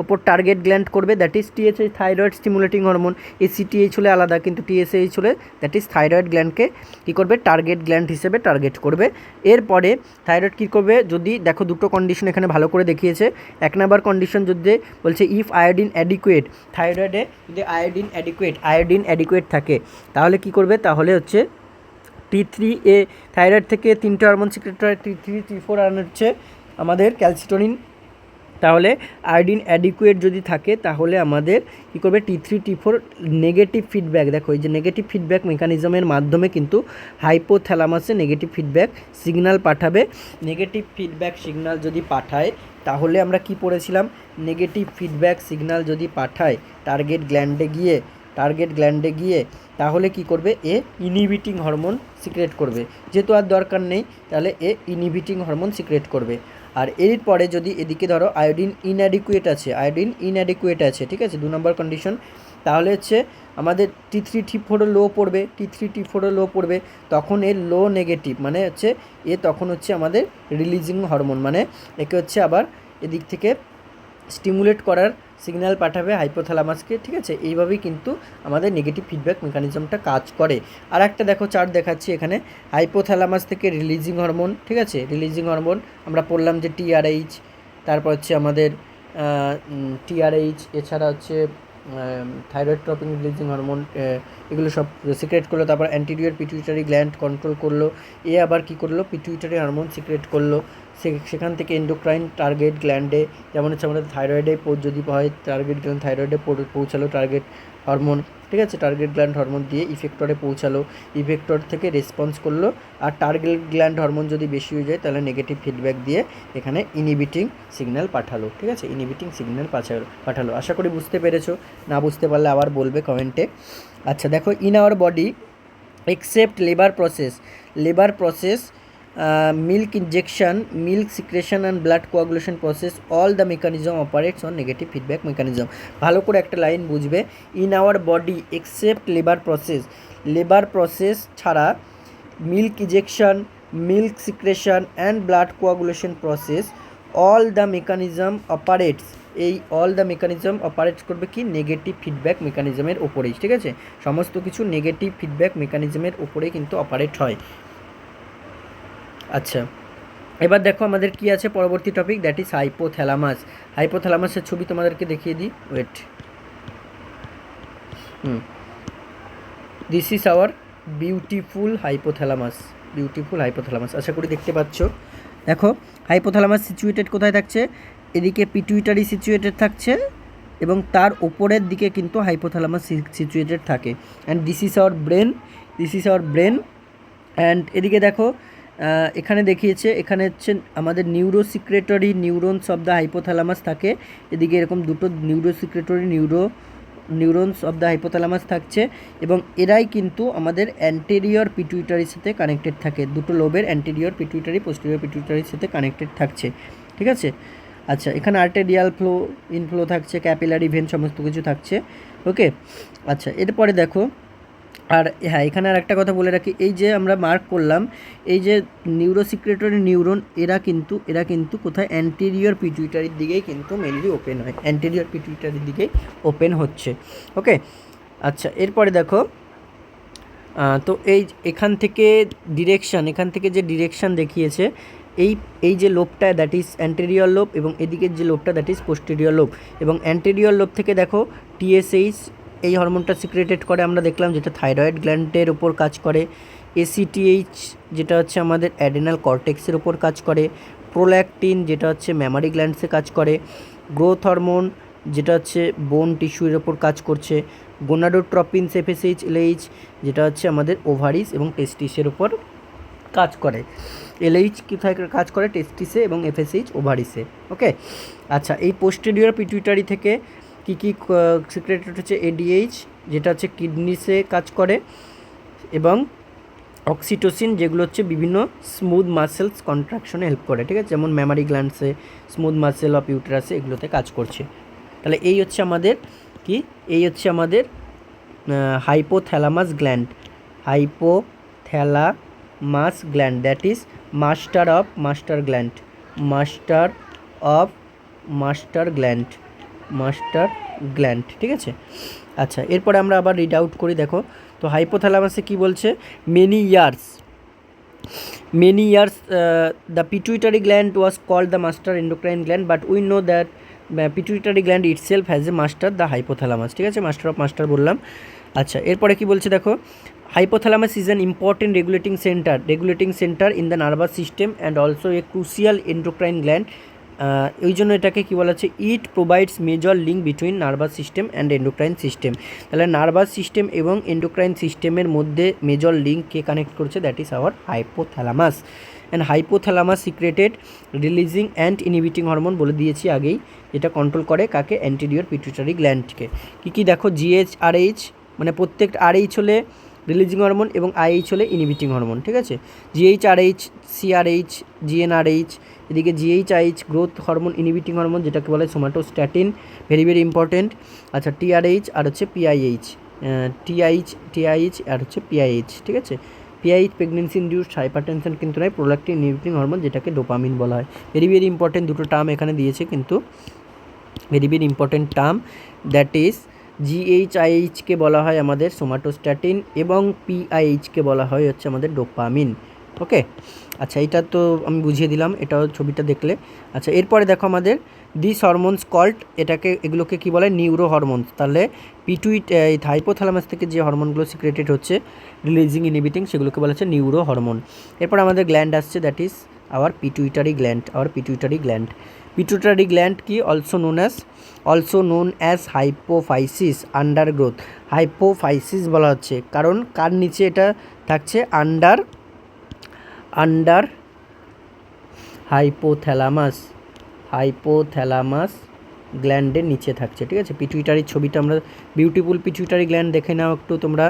ওপর টার্গেট গ্ল্যান্ড করবে, that is TSH thyroid stimulating hormone. ACTH হলে আলাদা, কিন্তু টিএসএইচ হলে দ্যাট ইজ থাইরয়েড গ্ল্যান্ডকে কী করবে, টার্গেট গ্ল্যান্ড হিসেবে টার্গেট করবে। এরপরে থাইরয়েড কী করবে, যদি দেখো দুটো কন্ডিশন এখানে ভালো করে দেখিয়েছে। এক নাম্বার কন্ডিশন যদি বলছে ইফ আয়োডিন অ্যাডিকুয়েট, থাইরয়েডে যদি আয়োডিন অ্যাডিকুয়েট থাকে তাহলে কী করবে, তাহলে হচ্ছে T3A থাইরয়েড থেকে তিনটে হরমোন সিক্রেট হয়, T3, T4 আর হচ্ছে আমাদের ক্যালসিটোনিন। তাহলে আয়োডিন অ্যাডিকুয়েট যদি থাকে তাহলে আমাদের কী করবে, T3, T4 নেগেটিভ ফিডব্যাক। দেখো এই যে নেগেটিভ ফিডব্যাক মেকানিজমের মাধ্যমে কিন্তু হাইপোথ্যালামাসে নেগেটিভ ফিডব্যাক সিগন্যাল পাঠাবে। নেগেটিভ ফিডব্যাক সিগন্যাল যদি পাঠায় তাহলে আমরা কি পড়েছিলাম, নেগেটিভ ফিডব্যাক সিগন্যাল যদি পাঠায় টার্গেট গ্ল্যান্ডে গিয়ে তাহলে কি করবে, এ ইনহিবিটিং হরমোন সিক্রেট করবে। যেহেতু আর দরকার নেই তাহলে এ ইনহিবিটিং হরমোন সিক্রেট করবে। আর এর পরে যদি এদিকে ধরো আয়োডিন ইনঅ্যাডিকুয়েট আছে, ঠিক আছে, 2 নম্বর কন্ডিশন, তাহলে হচ্ছে আমাদের T3, T4 লো পড়বে, তখন এর লো নেগেটিভ মানে হচ্ছে তখন হচ্ছে আমাদের রিলিজিং হরমোন, মানে একে হচ্ছে আবার এদিক থেকে স্টিমুলেট করার সিগন্যাল পাঠাবে হাইপোথ্যালামাসকে। ঠিক আছে, এইভাবেই কিন্তু আমাদের নেগেটিভ ফিডব্যাক মেকানিজমটা কাজ করে। আর একটা দেখো চার্ট দেখাচ্ছি এখানে, হাইপোথ্যালামাস থেকে রিলিজিং হরমোন। ঠিক আছে, রিলিজিং হরমোন আমরা পড়লাম যে টিআরএইচ, তারপর হচ্ছে আমাদের টিআরএইচ, এছাড়া হচ্ছে থাইরয়েড ট্রপিং রিলিজিং হরমোন, এগুলো সব সিক্রেট করলো। তারপর অ্যান্টিরিয়র পিটুইটারি গ্ল্যান্ড কন্ট্রোল করলো, আবার কী করলো, পিটুইটারি হরমোন সিক্রেট করলো। সেখান থেকে এন্ডোক্রাইন টার্গেট গ্ল্যান্ডে, যেমন হচ্ছে আমাদের থাইরয়েডে যদি হয় টার্গেট গ্ল্যান্ড থাইরয়েডে পৌঁছালো টার্গেট হরমোন। ঠিক আছে, টার্গেট গ্ল্যান্ড হরমোন দিয়ে ইফেক্টরে পৌঁছালো, ইফেক্টর থেকে রেসপন্স করলো। আর টার্গেট গ্ল্যান্ড হরমোন যদি বেশি হয়ে যায় তাহলে নেগেটিভ ফিডব্যাক দিয়ে এখানে ইনহিবিটিং সিগন্যাল পাঠালো। ঠিক আছে, ইনহিবিটিং সিগন্যাল পাঠালো। আশা করি বুঝতে পেরেছো, না বুঝতে পারলে আবার বলবে কমেন্টে। আচ্ছা দেখো, in our body except labour process milk injection, milk secretion and blood coagulation process, all the mechanism operates on negative feedback mechanism. ভালো করে একটা লাইন বুঝবে, in our body except labour process ছাড়া milk ejection, milk secretion and blood coagulation process, all the mechanism operates, এই all the mechanism operates করবে কি negative feedback মেকানিজমের ওপরেই, ঠিক আছে? সমস্ত কিছু নেগেটিভ ফিডব্যাক মেকানিজমের ওপরেই কিন্তু অপারেট হয়। আচ্ছা, এবার দেখো আমাদের কি আছে পরবর্তী টপিক, দ্যাট ইজ হাইপোথ্যালামাস। হাইপোথ্যালামাসের ছবি তোমাদেরকে দেখিয়ে দিই, wait. This is our beautiful hypothalamus, আশা করি দেখতে পাচ্ছ। দেখো হাইপোথ্যালামাস সিচুয়েটেড কোথায় থাকছে, এদিকে পিটুইটারি সিচুয়েটেড থাকছে এবং তার ওপরের দিকে কিন্তু হাইপোথ্যালামাস সিচুয়েটেড থাকে। And this is hour brain, and এদিকে দেখো এখানে দেখিয়েছে, এখানে হচ্ছে আমাদের নিউরোসিক্রেটরি নিউরনস অফ দ্য হাইপোথ্যালামাস থাকে, এদিকে এরকম দুটো নিউরোসিক্রেটরি নিউরনস অফ দ্য হাইপোথ্যালামাস থাকছে এবং এরাই কিন্তু আমাদের অ্যান্টেরিয়র পিটুইটারির সাথে কানেক্টেড থাকে, দুটো লোবের অ্যান্টেরিয়র পিটুইটারি পোস্টেরিয়র পিটুইটারির সাথে কানেক্টেড থাকছে, ঠিক আছে? আচ্ছা, এখানে আর্টেরিয়াল ফ্লো, ইনফ্লো থাকছে, ক্যাপিলারি ভেন সমস্ত কিছু থাকছে, ওকে। আচ্ছা, এরপরে দেখো, আর হ্যাঁ এখানে আর একটা কথা বলে রাখি, এই যে আমরা মার্ক করলাম, এই যে নিউরোসিক্রেটরি নিউরন, এরা কিন্তু কোথায়, অ্যান্টেরিয়র পিটুইটারির দিকেই কিন্তু মেনলি ওপেন হয়, অ্যান্টেরিয়র পিটুইটারির দিকেই ওপেন হচ্ছে, ওকে। আচ্ছা, এরপরে দেখো, তো এখান থেকে যে ডিরেকশান দেখিয়েছে, এই যে লোবটা দ্যাট ইজ অ্যান্টেরিয়র লোব এবং এদিকের যে লোবটা দ্যাট ইজ পোস্টেরিয়র লোব, এবং অ্যান্টেরিয়র লোব থেকে দেখো টিএসএইচ এই হরমোনটা সিক্রেটেড করে আমরা দেখলাম, যেটা থাইরয়েড গ্ল্যান্ডের ওপর কাজ করে। এসিটিএইচ যেটা হচ্ছে আমাদের অ্যাডেনাল কর্টেক্সের ওপর কাজ করে। প্রোল্যাকটিন যেটা হচ্ছে ম্যামারি গ্ল্যান্ডসে কাজ করে। গ্রোথ হরমোন যেটা হচ্ছে বোন টিস্যুর ওপর কাজ করছে। গোনাডোট্রপিনস এফএসএইচ এলএইচ যেটা হচ্ছে আমাদের ওভারিস এবং টেস্টিসের ওপর কাজ করে। এলএইচ কোথায় কাজ করে, টেস্টিসে, এবং এফএসএইচ ওভারিসে, ওকে। আচ্ছা, এই পোস্টেরিয়র পিটুইটারি থেকে কী সিক্রেটেড হচ্ছে এডিএইচ যেটা হচ্ছে কিডনিসে কাজ করে, এবং অক্সিটোসিন যেগুলো হচ্ছে বিভিন্ন স্মুথ মাসেলস কন্ট্রাকশনে হেল্প করে, ঠিক আছে? যেমন মেমারি গ্ল্যান্ডসে, স্মুথ মাসেল অফ ইউটেরাসে এগুলোতে কাজ করছে। তাহলে এই হচ্ছে আমাদের hypothalamus gland, that is master gland, ঠিক আছে? আচ্ছা, এরপরে আমরা আবার রিড আউট করি, দেখো তো হাইপোথ্যালামাসে কি বলছে, many years the pituitary gland was called the master endocrine gland, but we know that pituitary gland itself has a master, the hypothalamus, ঠিক আছে? মাস্টার বললাম। আচ্ছা, এরপরে কি বলছে দেখো, hypothalamus is an important regulating centre in the nervous system and also a crucial endocrine gland. ওই জন্য এটাকে কী বলা হচ্ছে, it provides major link between nervous system and endocrine system. তাহলে নার্ভাস সিস্টেম এবং এন্ডোক্রাইন সিস্টেমের মধ্যে মেজর লিঙ্ক কে কানেক্ট করছে, that is hour hypothalamus. And hypothalamus secreted releasing and inhibiting hormone, বলে দিয়েছি আগেই, এটা কন্ট্রোল করে কাকে, অ্যান্টেরিয়র পিটুইটারি গ্ল্যান্ডকে। কী দেখো, জিএইচ আর এইচ, মানে প্রত্যেক আরএইচ হলে রিলিজিং হরমোন এবং আইএইচ হলে ইনহিবিটিং হরমোন, ঠিক আছে? জিএইচ আরএইচ, সিআরএইচ, জিএনআরএইচ, এদিকে জিএইচআইএইচ গ্রোথ হরমোন ইনহিবিটিং হরমোন যেটাকে বলে সোমাটোস্ট্যাটিন, ভেরি ইম্পর্টেন্ট। আচ্ছা, টিআরএইচ আর হচ্ছে পিআইএইচ, টিআইএইচ আর হচ্ছে পিআইএইচ, ঠিক আছে? পিআইএইচ প্রেগনেন্সি ইনডিউসড হাইপারটেনশন কিন্তু নয়, প্রোল্যাকটিন ইনহিবিটিং হরমোন যেটাকে ডোপামিন বলা হয়। ভেরি ইম্পর্টেন্ট দুটো টার্ম এখানে দিয়েছে, কিন্তু very important term, that is জিএইচআইএইচকে বলা হয় আমাদের সোমাটোস্ট্যাটিন এবং পিআইএইচকে বলা হয় হচ্ছে আমাদের ডোপামিন, ওকে। আচ্ছা, এটা তো আমি বুঝিয়ে দিলাম, এটাও ছবিটা দেখলে। আচ্ছা, এরপরে দেখো আমাদের দিস হরমোনস কল্ড, এগুলোকে কি বলে, নিউরো হরমোনস। তাহলে হাইপোথ্যালামাস থেকে যে হরমোনগুলো সিক্রেটেড হচ্ছে রিলিজিং ইনহিবিটিং, সেগুলোকে বলা হচ্ছে নিউরো হরমোন। এরপর আমাদের গ্ল্যান্ড আসছে, that is our pituitary gland. Pituitary gland কি also known as hypophysis undergrowth. Hypophysis বলা হচ্ছে কারণ কার নিচে এটা থাকছে, আন্ডার হাইপোথ্যালামাস গ্ল্যান্ডের নিচে থাকছে, ঠিক আছে? পিটুইটারির ছবিটা আমরা, বিউটিফুল পিটুইটারি গ্ল্যান্ড দেখে নাও একটু তোমরা।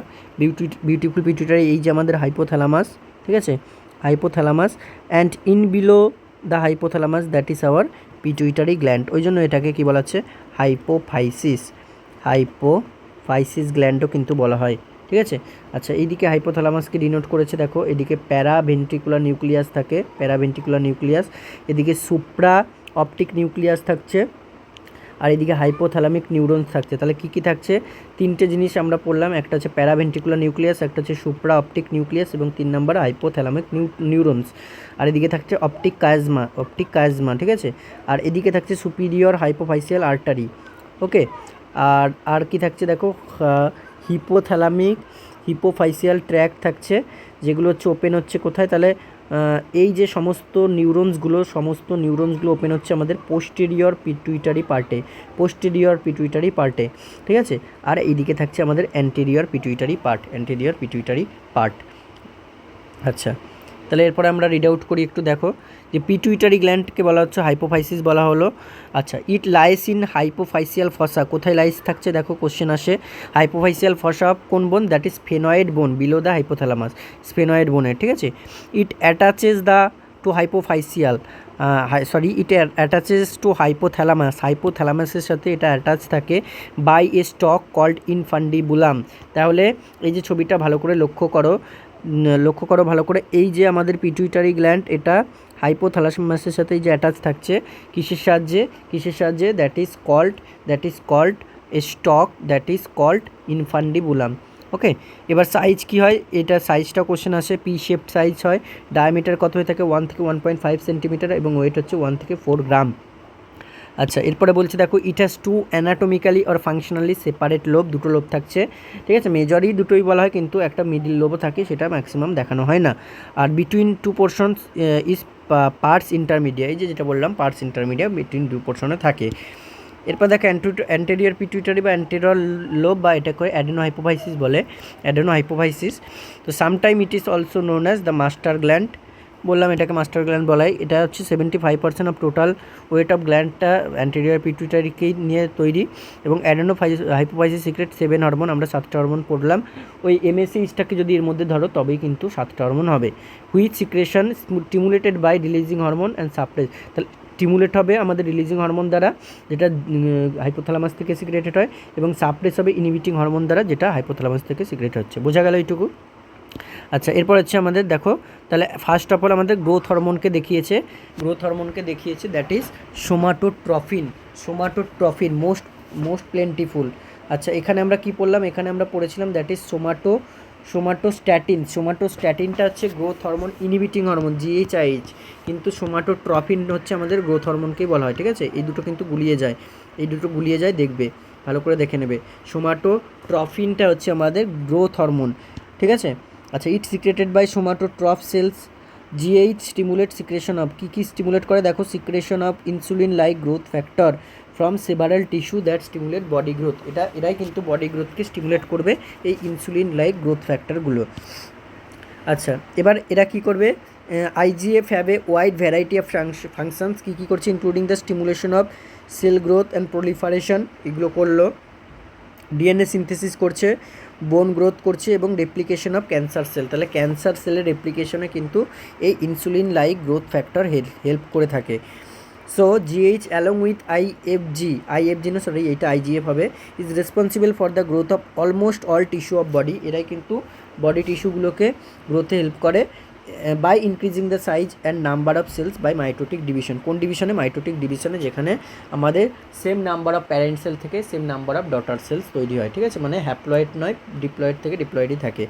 বিউটিফুল পিটুইটারি, এই যে আমাদের হাইপোথ্যালামাস, ঠিক আছে? Hypothalamus and in below the hypothalamus that is our pituitary gland, ওই জন্য এটাকে কী বলা হচ্ছে হাইপোফাইসিস, হাইপোফাইসিস গ্ল্যান্ডও কিন্তু বলা হয়, ঠিক আছে। আচ্ছা, এইদিকে হাইপোথ্যালামাসকে ডিনোট করেছে দেখো, এদিকে প্যারাভেন্ট্রিকুলার নিউক্লিয়াস থাকে, প্যারাভেন্ট্রিকুলার নিউক্লিয়াস, এদিকে সুপ্রা অপটিক নিউক্লিয়াস থাকছে, আর এদিকে হাইপোথ্যালামিক নিউরনস থাকছে। তাহলে কী কী থাকছে, তিনটে জিনিস আমরা পড়লাম, একটা হচ্ছে প্যারাভেন্ট্রিকুলার নিউক্লিয়াস, একটা হচ্ছে সুপ্রা অপটিক নিউক্লিয়াস এবং 3 নম্বর হাইপোথ্যালামিক নিউরনস। আর এদিকে থাকছে অপটিক কায়াজমা, ঠিক আছে। আর এদিকে থাকছে সুপিরিয়র হাইপোফাইসিয়াল আর্টারি, ওকে। আর কি থাকছে দেখো, হিপোফাইসিয়াল ট্র্যাক্ট থাকছে, যেগুলো হচ্ছে ওপেন হচ্ছে কোথায়, তাহলে এই যে সমস্ত নিউরনসগুলো ওপেন হচ্ছে আমাদের পোস্টেরিয়র পিটুইটারি পার্টে, ঠিক আছে। আর এইদিকে থাকছে আমাদের অ্যান্টেরিয়র পিটুইটারি পার্ট। আচ্ছা, তাহলে এরপরে আমরা রিড আউট করি একটু, দেখো যে পিটুইটারি গ্ল্যান্ডকে বলা হচ্ছে হাইপোফাইসিস বলা হলো। আচ্ছা, ইট লাইস ইন হাইপোফাইসিয়াল ফসা, কোথায় লাইস থাকছে দেখো, কোশ্চেন আসে হাইপোফাইসিয়াল ফসা অফ কোন bone, that is sphenoid bone below the hypothalamus, sphenoid বোনের, ঠিক আছে। It attaches the to hypophysial it attaches to হাইপোথ্যালামাসের সাথে এটা অ্যাটাচ থাকে by a stalk called infundibulum. তাহলে এই যে ছবিটা ভালো করে লক্ষ্য করো ভালো করে, এই যে আমাদের পিটুইটারি গ্ল্যান্ড, এটা হাইপোথ্যালামাসের সাথে এই যে অ্যাটাচ থাকছে, কিসের সাহায্যে that is called a stalk, that is called infundibulum, okay. এবার সাইজ কি হয়, এটা সাইজটা কোশ্চেন আসে, পি শেপড সাইজ হয়, ডায়ামিটার কত হয়ে থাকে 1 থেকে 1.5 সেন্টিমিটার এবং ওয়েট হচ্ছে 1 থেকে 4 গ্রাম। আচ্ছা, এরপরে বলছে দেখো, it has to anatomically or functionally separate lobe, দুটো লোব থাকছে, ঠিক আছে। মেজরই দুটোই বলা হয়, কিন্তু একটা মিডিল লোবও থাকে, সেটা ম্যাক্সিমাম দেখানো হয় না। আর between two portions is parts intermedia, এই যেটা বললাম পার্টস ইন্টারমিডিয়া বিটুইন দু পোর্শনে থাকে। এরপর দেখো অ্যান্টেরিয়র পিটুইটারি বা অ্যান্টেরিয়র লোব, বা এটা করে অ্যাডেনোহাইপোফাইসিস বলে, তো sometime it is also known as the master gland, বললাম এটাকে মাস্টার গ্ল্যান্ড বলাই। এটা হচ্ছে 75% অফ টোটাল ওয়েট অফ গ্ল্যান্ডটা অ্যান্টেরিয়র পিটুইটারিকেই নিয়ে তৈরি, এবং হাইপোফাইসিস সিক্রেট 7 হরমোন, আমরা 7টা হরমোন পড়লাম, ওই এমএসএইচটাকে যদি এর মধ্যে ধরো তবেই কিন্তু 7টা হরমোন হবে। Which secretion stimulated by releasing hormone and suppress, তাহলে স্টিমুলেট হবে আমাদের রিলিজিং হরমোন দ্বারা, যেটা হাইপোথ্যালামাস থেকে সিক্রেটেড হয়, এবং সাপ্রেস হবে ইনহিবিটিং হরমোন দ্বারা, যেটা হাইপোথ্যালামাস থেকে সিক্রেট হচ্ছে। বোঝা গেল এইটুকু। আচ্ছা, এরপর হচ্ছে আমাদের দেখো, তাহলে ফার্স্ট অফ অল আমাদের গ্রোথ হরমোনকে দেখিয়েছে, দ্যাট ইজ সোমাটোট্রফিন মোস্ট প্লেন্টিফুল। আচ্ছা, এখানে আমরা কি পড়লাম, এখানে আমরা পড়েছিলাম দ্যাট ইজ সোমাটোস্ট্যাটিনটা হচ্ছে গ্রোথ হরমোন ইনহিবিটিং হরমোন জিএইচআইএইচ, কিন্তু সোমাটোট্রফিন হচ্ছে আমাদের গ্রোথ হরমোনকেই বলা হয়, ঠিক আছে। এই দুটো কিন্তু গুলিয়ে যায়, দেখবে ভালো করে দেখে নেবে। সোমাটোট্রফিনটা হচ্ছে আমাদের গ্রোথ হরমোন, ঠিক আছে। আচ্ছা, it secreted by somatotroph cells, GH stimulate secretion of, কী স্টিমুলেট করে দেখো, secretion of insulin like growth factor from several tissue that stimulate body growth, এরাই কিন্তু বডি গ্রোথকে স্টিমুলেট করবে, এই ইনসুলিন লাইক গ্রোথ ফ্যাক্টরগুলো। আচ্ছা, এবার এরা কি করবে, IGF have a wide variety of functions, কী করছে, including the stimulation of cell growth and proliferation, এগুলো করলো, ডিএনএ সিনথেসিস করছে, বোন গ্রোথ করছে, এবং রেপ্লিকেশন অফ ক্যান্সার সেল, তাহলে ক্যান্সার সেলের রেপ্লিকেশনে কিন্তু এই insulin like growth factor help করে থাকে। So GH along with IFG এইটা আইজিএফ হবে, is responsible for the growth of almost all tissue of body, এরাই কিন্তু বডি টিস্যুগুলোকে গ্রোথে হেল্প করে, by increasing the size and number of cells by mitotic division, কোন ডিভিশনে, mitotic ডিভিশনে, যেখানে আমাদের same number of parent cell থেকে same number of daughter cells তৈরি হয়, ঠিক আছে, মানে হ্যাপ্লয়েড নয়, ডিপ্লয়েড থেকে ডিপ্লয়েডই থাকে।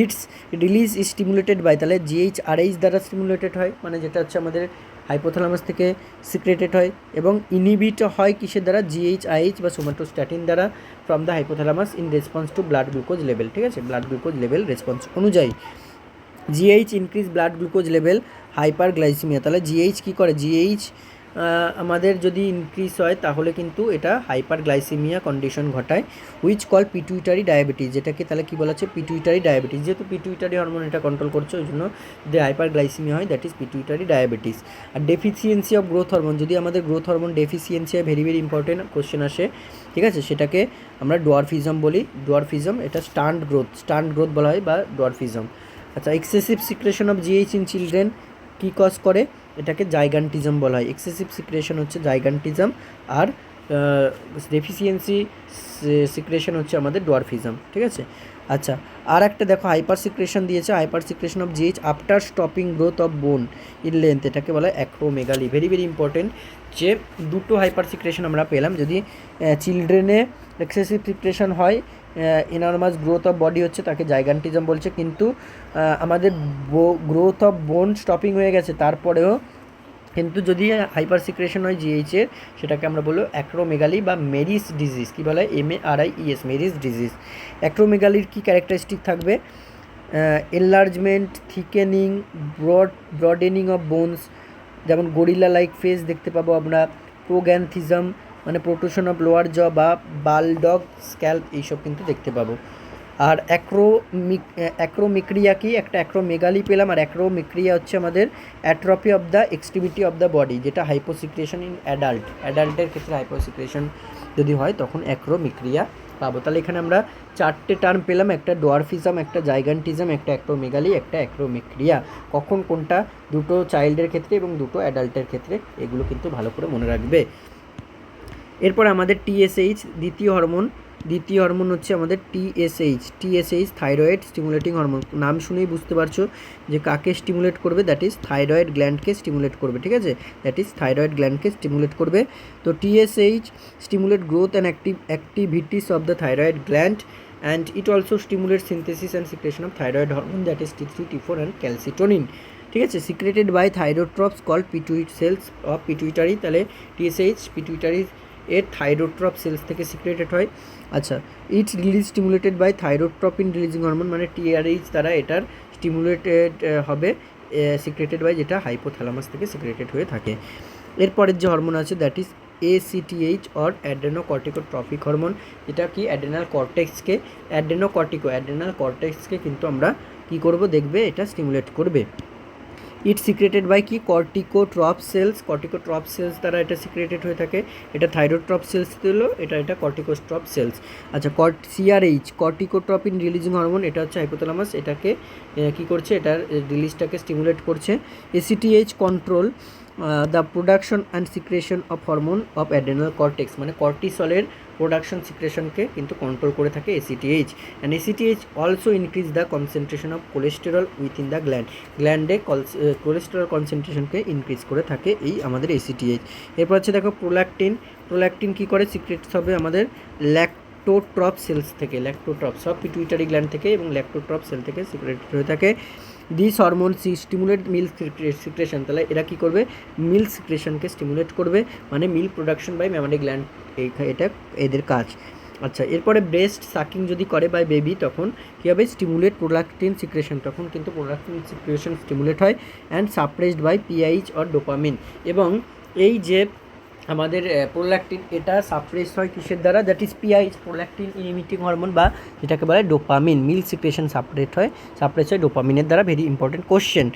Its release is stimulated by, তাহলে জিএইচআরএইচ দ্বারা স্টিমুলেটেড হয়, মানে যেটা হচ্ছে আমাদের হাইপোথ্যালামাস থেকে সিক্রেটেড হয়, এবং ইনহিবিট হয় কিসের দ্বারা, জিএইচআইএইচ বা সোমাটোস্ট্যাটিন দ্বারা, from the hypothalamus in response to blood glucose level, ঠিক আছে, ব্লাড গ্লুকোজ লেভেল রেসপন্স অনুযায়ী। GH increase blood glucose level hyperglycaemia, তাহলে জিএইচ কী করে, জিএইচ আমাদের যদি ইনক্রিজ হয় তাহলে কিন্তু এটা হাইপারগ্লাইসিমিয়া কন্ডিশন ঘটায়, হুইচ কল পিটুইটারি ডায়াবেটিস, যেটাকে তাহলে কী বলা হচ্ছে, পিটুইটারি ডায়াবেটিস, যেহেতু পিটুইটারি হরমোন এটা কন্ট্রোল করছে, ওই জন্য যদি হাইপারগ্লাইসিমিয়া হয় দ্যাট ইজ পিটুইটারি ডায়াবেটিস। আর ডেফিসিয়েন্সি অফ গ্রোথ হরমোন, যদি আমাদের গ্রোথ হরমোন ডেফিসিয়েন্সি হয়, ভেরি ভেরি ইম্পর্টেন্ট কোশ্চেন আসে, ঠিক আছে, সেটাকে আমরা ডোয়ারফিজম বলি, এটা স্টান্ট গ্রোথ বলা হয়, বা ডোয়ারফিজম। আচ্ছা, excessive secretion of GH in children কী কজ করে? এটাকে জাইগান্টিজম বলা হয়। এক্সেসিভ সিক্রেশন হচ্ছে জাইগান্টিজম, আর ডেফিসিয়েন্সি সিক্রেশন হচ্ছে আমাদের ডোয়ারফিজম, ঠিক আছে। আচ্ছা, আর একটা দেখো হাইপার সিক্রেশন দিয়েছে, hyper secretion of GH after stopping growth of bone in length, এটাকে বলা হয় অ্যাক্রোমেগালি। ভেরি ভেরি ইম্পর্টেন্ট যে দুটো হাইপার সিক্রেশন আমরা পেলাম। যদি চিলড্রেনে এক্সেসিভ সিক্রেশন হয়, ইনরমাস গ্রোথ অফ বডি হচ্ছে, তাকে জাইগান্টিজম বলছে, কিন্তু আমাদের গ্রোথ অফ বোন স্টপিং হয়ে গেছে তারপরেও কিন্তু যদি হাইপার সিক্রেশন হয় জিএইচের, সেটাকে আমরা বলবো অ্যাক্রোমেগালি বা মেরিস ডিজিজ। কী বলা হয়? MARIES, Marie's disease. অ্যাক্রোমেগালির কী ক্যারেক্টারিস্টিক থাকবে? Enlargement, thickening, broadening of bones, যেমন গরিলা লাইক ফেস দেখতে পাবো আমরা, প্রোগ্যান্থিজম মানে প্রোট্রুশন অফ লোয়ার জ বা বালডগ স্ক্যাল্প, এইসব কিন্তু দেখতে পাবো। আর অ্যাক্রোমিক্রিয়া কি? একটা অ্যাক্রোমেগালি পেলাম, আর অ্যাক্রোমিক্রিয়া হচ্ছে আমাদের atrophy of the extremity of the body, যেটা হাইপোসিক্রেশন ইন অ্যাডাল্টের ক্ষেত্রে হাইপোসিক্রেশন যদি হয় তখন অ্যাক্রোমিক্রিয়া পাবো। তাহলে এখানে আমরা 4টে টার্ম পেলাম, একটা ডোয়ারফিজম, একটা জাইগান্টিজম, একটা অ্যাক্রোমেগালি, একটা অ্যাক্রোমিক্রিয়া। কখন কোনটা? দুটো চাইল্ডের ক্ষেত্রে এবং দুটো অ্যাডাল্টের ক্ষেত্রে, এগুলো কিন্তু ভালো করে মনে রাখবে। এরপর আমাদের TSH, দ্বিতীয় হরমোন হচ্ছে আমাদের TSH থাইরয়েড স্টিমুলেটিং হরমোন। নাম শুনেই বুঝতে পারছো যে কাকে স্টিমুলেট করবে, দ্যাট ইজ থাইরয়েড গ্ল্যান্ডকে স্টিমুলেট করবে, ঠিক আছে, দ্যাট ইজ থাইরয়েড গ্ল্যান্ডকে স্টিমুলেট করবে। তো TSH stimulate growth and activities of the thyroid gland, and it also stimulate synthesis and secretion of thyroid hormone, that is T3, T4 and calcitonin, ঠিক আছে, secreted by thyrotropes called cells of pituitary. তাহলে TSH pituitary এর thyrotrope cells থেকে secreted হয়। আচ্ছা, it's release stimulated by thyrotropin releasing hormone, মানে TRH দ্বারা এটার স্টিমুলেটেড হবে, সিক্রেটেড বাই, যেটা হাইপোথ্যালামাস থেকে সিক্রেটেড হয়ে থাকে। এরপরের যে হরমোন আছে that is ACTH or অ্যাড্রেনোকর্টিকোট্রপিক hormone, যেটা কি অ্যাড্রেনাল কর্টেক্সকে কিন্তু আমরা কি করব দেখবে, এটা স্টিমুলেট করবে। ইট সিক্রেটেড বাই কি? কর্টিকোট্রপ সেলস দ্বারা এটা সিক্রেটেড হয়ে থাকে। এটা থাইরোট্রপ সেলস দিল, এটা কর্টিকোট্রপ সেলস। আচ্ছা, CRH কর্টিকোট্রপিন রিলিজিং হরমোন, এটা হচ্ছে হাইপোথ্যালামাস, এটাকে কি করছে, এটার রিলিজটাকে স্টিমুলেট করছে। ACTH control the production and secretion of hormone of adrenal cortex, মানে কর্টিসলের প্রোডাকশন সিক্রেশনকে কিন্তু কন্ট্রোল করে থাকে ACTH। And ACTH also increase the concentration of cholesterol within the গ্ল্যান্ডে কোলেস্টেরল কনসেন্ট্রেশনকে ইনক্রিজ করে থাকে এই আমাদের ACTH। এরপর হচ্ছে দেখো প্রোল্যাকটিন কী করে? সিক্রেটস হবে আমাদের ল্যাক্টোট্রপ সেলস থেকে, সব পিটুইটারি গ্ল্যান্ড থেকে এবং ল্যাক্টোট্রপ সেল থেকে সিক্রেটেড হয়ে থাকে। This hormone stimulate milk secretion, তাহলে এরা কী করবে? মিল্ক সিক্রেশনকে স্টিমুলেট করবে, মানে milk production by mammary gland, এটা এদের কাজ। আচ্ছা, এরপরে ব্রেস্ট সাকিং যদি করে বাই বেবি, তখন কী হবে? স্টিমুলেট প্রোল্যাকটিন সিক্রেশন, তখন কিন্তু প্রোল্যাকটিন সিক্রেশন স্টিমুলেট হয় and suppressed by PIH or dopamine. এবং এই যে আমাদের প্রোল্যাকটিন, এটা সাপ্রেস হয় কিসের দ্বারা? That is PIH, prolactin emitting hormone, বা যেটাকে বলে ডোপামিন। মিল্ক সিক্রেশন সাপ্রেস হয় ডোপামিনের দ্বারা। Very important question.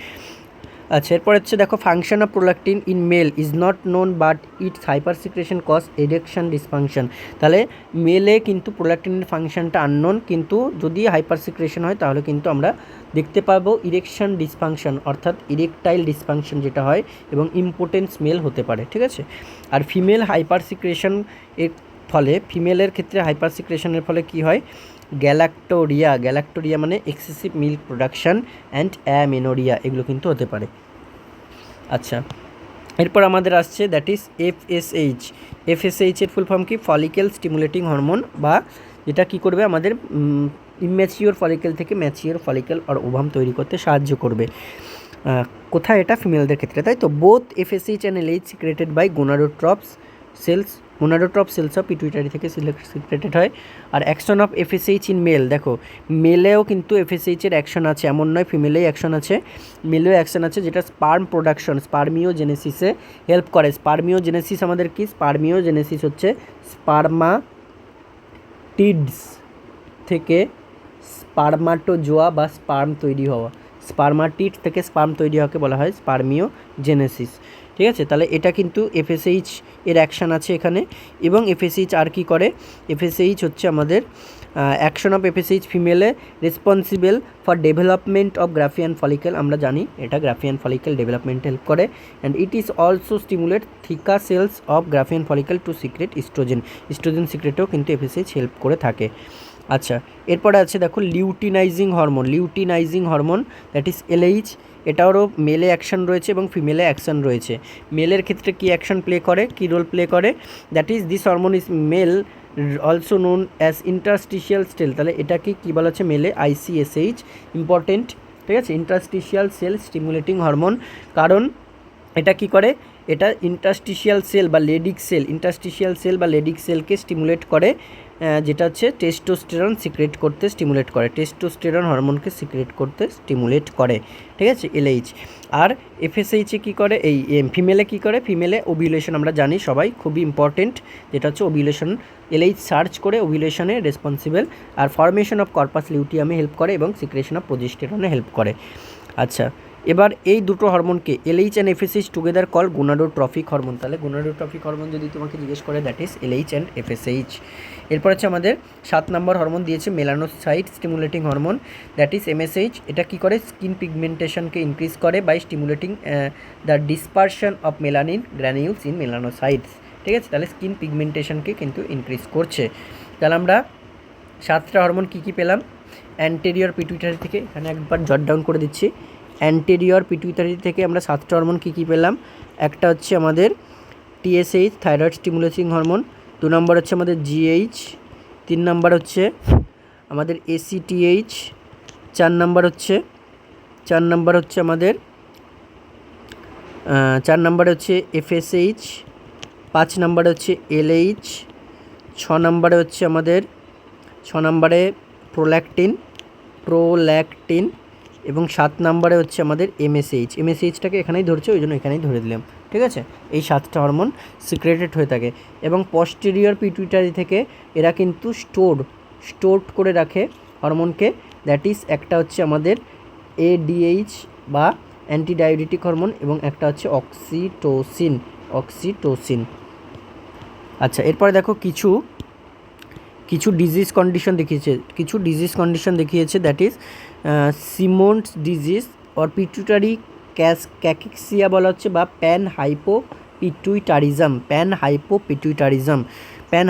আচ্ছা, এরপর হচ্ছে দেখো function of prolactin in male is not known but its hyper secretion cause erection dysfunction. তাহলে মেলে কিন্তু প্রোল্যাকটিনের ফাংশনটা আননোন, কিন্তু যদি হাইপার সিক্রেশন হয় তাহলে কিন্তু আমরা দেখতে পাবো ইরেকশন ডিসফাংশন, অর্থাৎ ইরেকটাইল ডিসফাংশন যেটা হয়, এবং ইম্পোটেন্স মেল হতে পারে, ঠিক আছে। আর ফিমেল হাইপার সিক্রেশন এর ফলে, ফিমেলের ক্ষেত্রে হাইপার সিক্রেশনের ফলে কি হয়? গ্যালাক্টোরিয়া মানে excessive milk production and amenorrhoea, এগুলো কিন্তু হতে পারে। আচ্ছা, এরপর আমাদের আসছে দ্যাট ইজ FSH এর ফুল ফর্ম কি? ফলিকেল স্টিমুলেটিং হরমোন, বা যেটা কি করবে আমাদের ইম্যাচিওর ফলিকেল থেকে ম্যাচিওর ফলিকেল আর ওভাম তৈরি করতে সাহায্য করবে। কোথায়? এটা ফিমেলদের ক্ষেত্রে, তাই তো। Both FSH and LH secreted by gonadotrope cells of pituitary থেকে সিক্রেটেড হয়। আর action of FSH in male, দেখো মেলেও কিন্তু FSH এর অ্যাকশন আছে, এমন নয় ফিমেলেই অ্যাকশন আছে, মেলেও অ্যাকশন আছে, যেটা স্পার্ম প্রোডাকশন, স্পার্মিওজেনেসিসে হেল্প করে। স্পার্মিওজেনেসিস আমাদের কি? স্পার্মিওজেনেসিস হচ্ছে স্পার্মাটিডস থেকে স্পার্মাটোজোয়া বা স্পার্ম তৈরি হওয়া, স্পার্মাটিড থেকে স্পার্ম তৈরি হওয়াকে বলা হয় স্পার্মিওজেনেসিস, ঠিক আছে। তাহলে এটা কিন্তু FSH এর অ্যাকশান আছে এখানে। এবং FSH আর কি করে? FSH হচ্ছে আমাদের অ্যাকশন অফ এফএসএইচ ফিমেলে responsible for development of Graafian follicle, আমরা জানি এটা গ্রাফিয়ান ফলিকেল ডেভেলপমেন্ট হেল্প করে। And it is also stimulate theca cells of Graafian follicle to secrete oestrogen, oestrogen সিক্রেটেও কিন্তু এফএসএইচ হেল্প করে থাকে। আচ্ছা, এরপরে আছে দেখো luteinising hormone, luteinising hormone that is LH, এটারও মেলে অ্যাকশন রয়েছে এবং ফিমেলে অ্যাকশন রয়েছে। মেলের ক্ষেত্রে কী অ্যাকশন প্লে করে, কী রোল প্লে করে, that is this hormone is male also known as interstitial cell, তাহলে এটাকে কী বলা হচ্ছে মেলে আইসিএসএইচ, ইম্পর্টেন্ট, ঠিক আছে, ইন্টারস্টিশিয়াল সেল স্টিমুলেটিং হরমোন। কারণ এটা কি করে, এটা ইন্টারস্টিশিয়াল সেল বা লেডিক সেল, ইন্টারস্টিশিয়াল সেল বা লেডিক সেলকে স্টিমুলেট করে, যেটা হচ্ছে টেস্টোস্টেরন সিক্রেট করতে স্টিমুলেট করে, টেস্টোস্টেরন হরমোনকে সিক্রেট করতে স্টিমুলেট করে, ঠিক আছে, এলএইচ। আর এফএসএইচে কী করে, এই ফিমেলে কী করে, ফিমেলে ওভিউলেশন আমরা জানি সবাই, খুবই ইম্পর্টেন্ট, যেটা হচ্ছে ওভিউলেশন, এলএইচ সার্চ করে ওভিউলেশনে রেসপন্সিবল, আর ফর্মেশন অফ কর্পাস লিউটিয়ামে হেল্প করে এবং সিক্রেশন অফ প্রোজেস্টেরনে হেল্প করে। আচ্ছা, এবার এই দুটো হরমোনকে LH and FSH together call gonadotropic hormone, তাহলে গোনাডোট্রফিক হরমোন যদি তোমাকে জিজ্ঞেস করে that is LH and FSH. এরপর হচ্ছে আমাদের 7 নম্বর হরমোন দিয়েছে melanocyte stimulating hormone, that is MSH. এটা কী করে, স্কিন পিগমেন্টেশনকে ইনক্রিজ করে by stimulating the dispersion of melanin granules in melanocytes, ঠিক আছে, তাহলে স্কিন পিগমেন্টেশনকে কিন্তু ইনক্রিজ করছে। তাহলে আমরা 7টা হরমোন কী কী পেলাম, অ্যান্টেরিয়র পিটুইটারি থেকে, এখানে একবার জট ডাউন করে দিচ্ছি, অ্যান্টেরিয়র পিটুইটারি থেকে আমরা 7টা হরমোন কী কী পেলাম, একটা হচ্ছে আমাদের টিএসএইচ থাইরয়েড স্টিমুলেটিং হরমোন, 2 নম্বর হচ্ছে আমাদের জিএইচ, 3 নম্বর হচ্ছে আমাদের এসিটিএইচ, 4 নম্বর হচ্ছে আমাদের 4 নম্বর হচ্ছে এফএসএইচ, 5 নম্বরে হচ্ছে এলএইচ, 6 নম্বরে হচ্ছে আমাদের 6 নম্বরে প্রোল্যাকটিন এবং 7 নম্বরে হচ্ছে আমাদের এমএসএইচ, এমএসএইচটাকে এখানেই ধরছে ওই জন্য এখানেই ধরে দিলাম, ঠিক আছে। এই 7টা হরমোন সিক্রেটেড হয়ে থাকে এবং পস্টেরিয়র পিটুইটারি থেকে এরা কিন্তু স্টোর করে রাখে হরমোনকে, দ্যাট ইজ একটা হচ্ছে আমাদের এডিএইচ বা অ্যান্টিডায়োরেটিক হরমোন এবং একটা হচ্ছে অক্সিটোসিন। আচ্ছা, এরপরে দেখো কিছু ডিজিজ কন্ডিশন দেখিয়েছে, that is Simmonds disease or pituitary cachexia বলা হচ্ছে, বা প্যান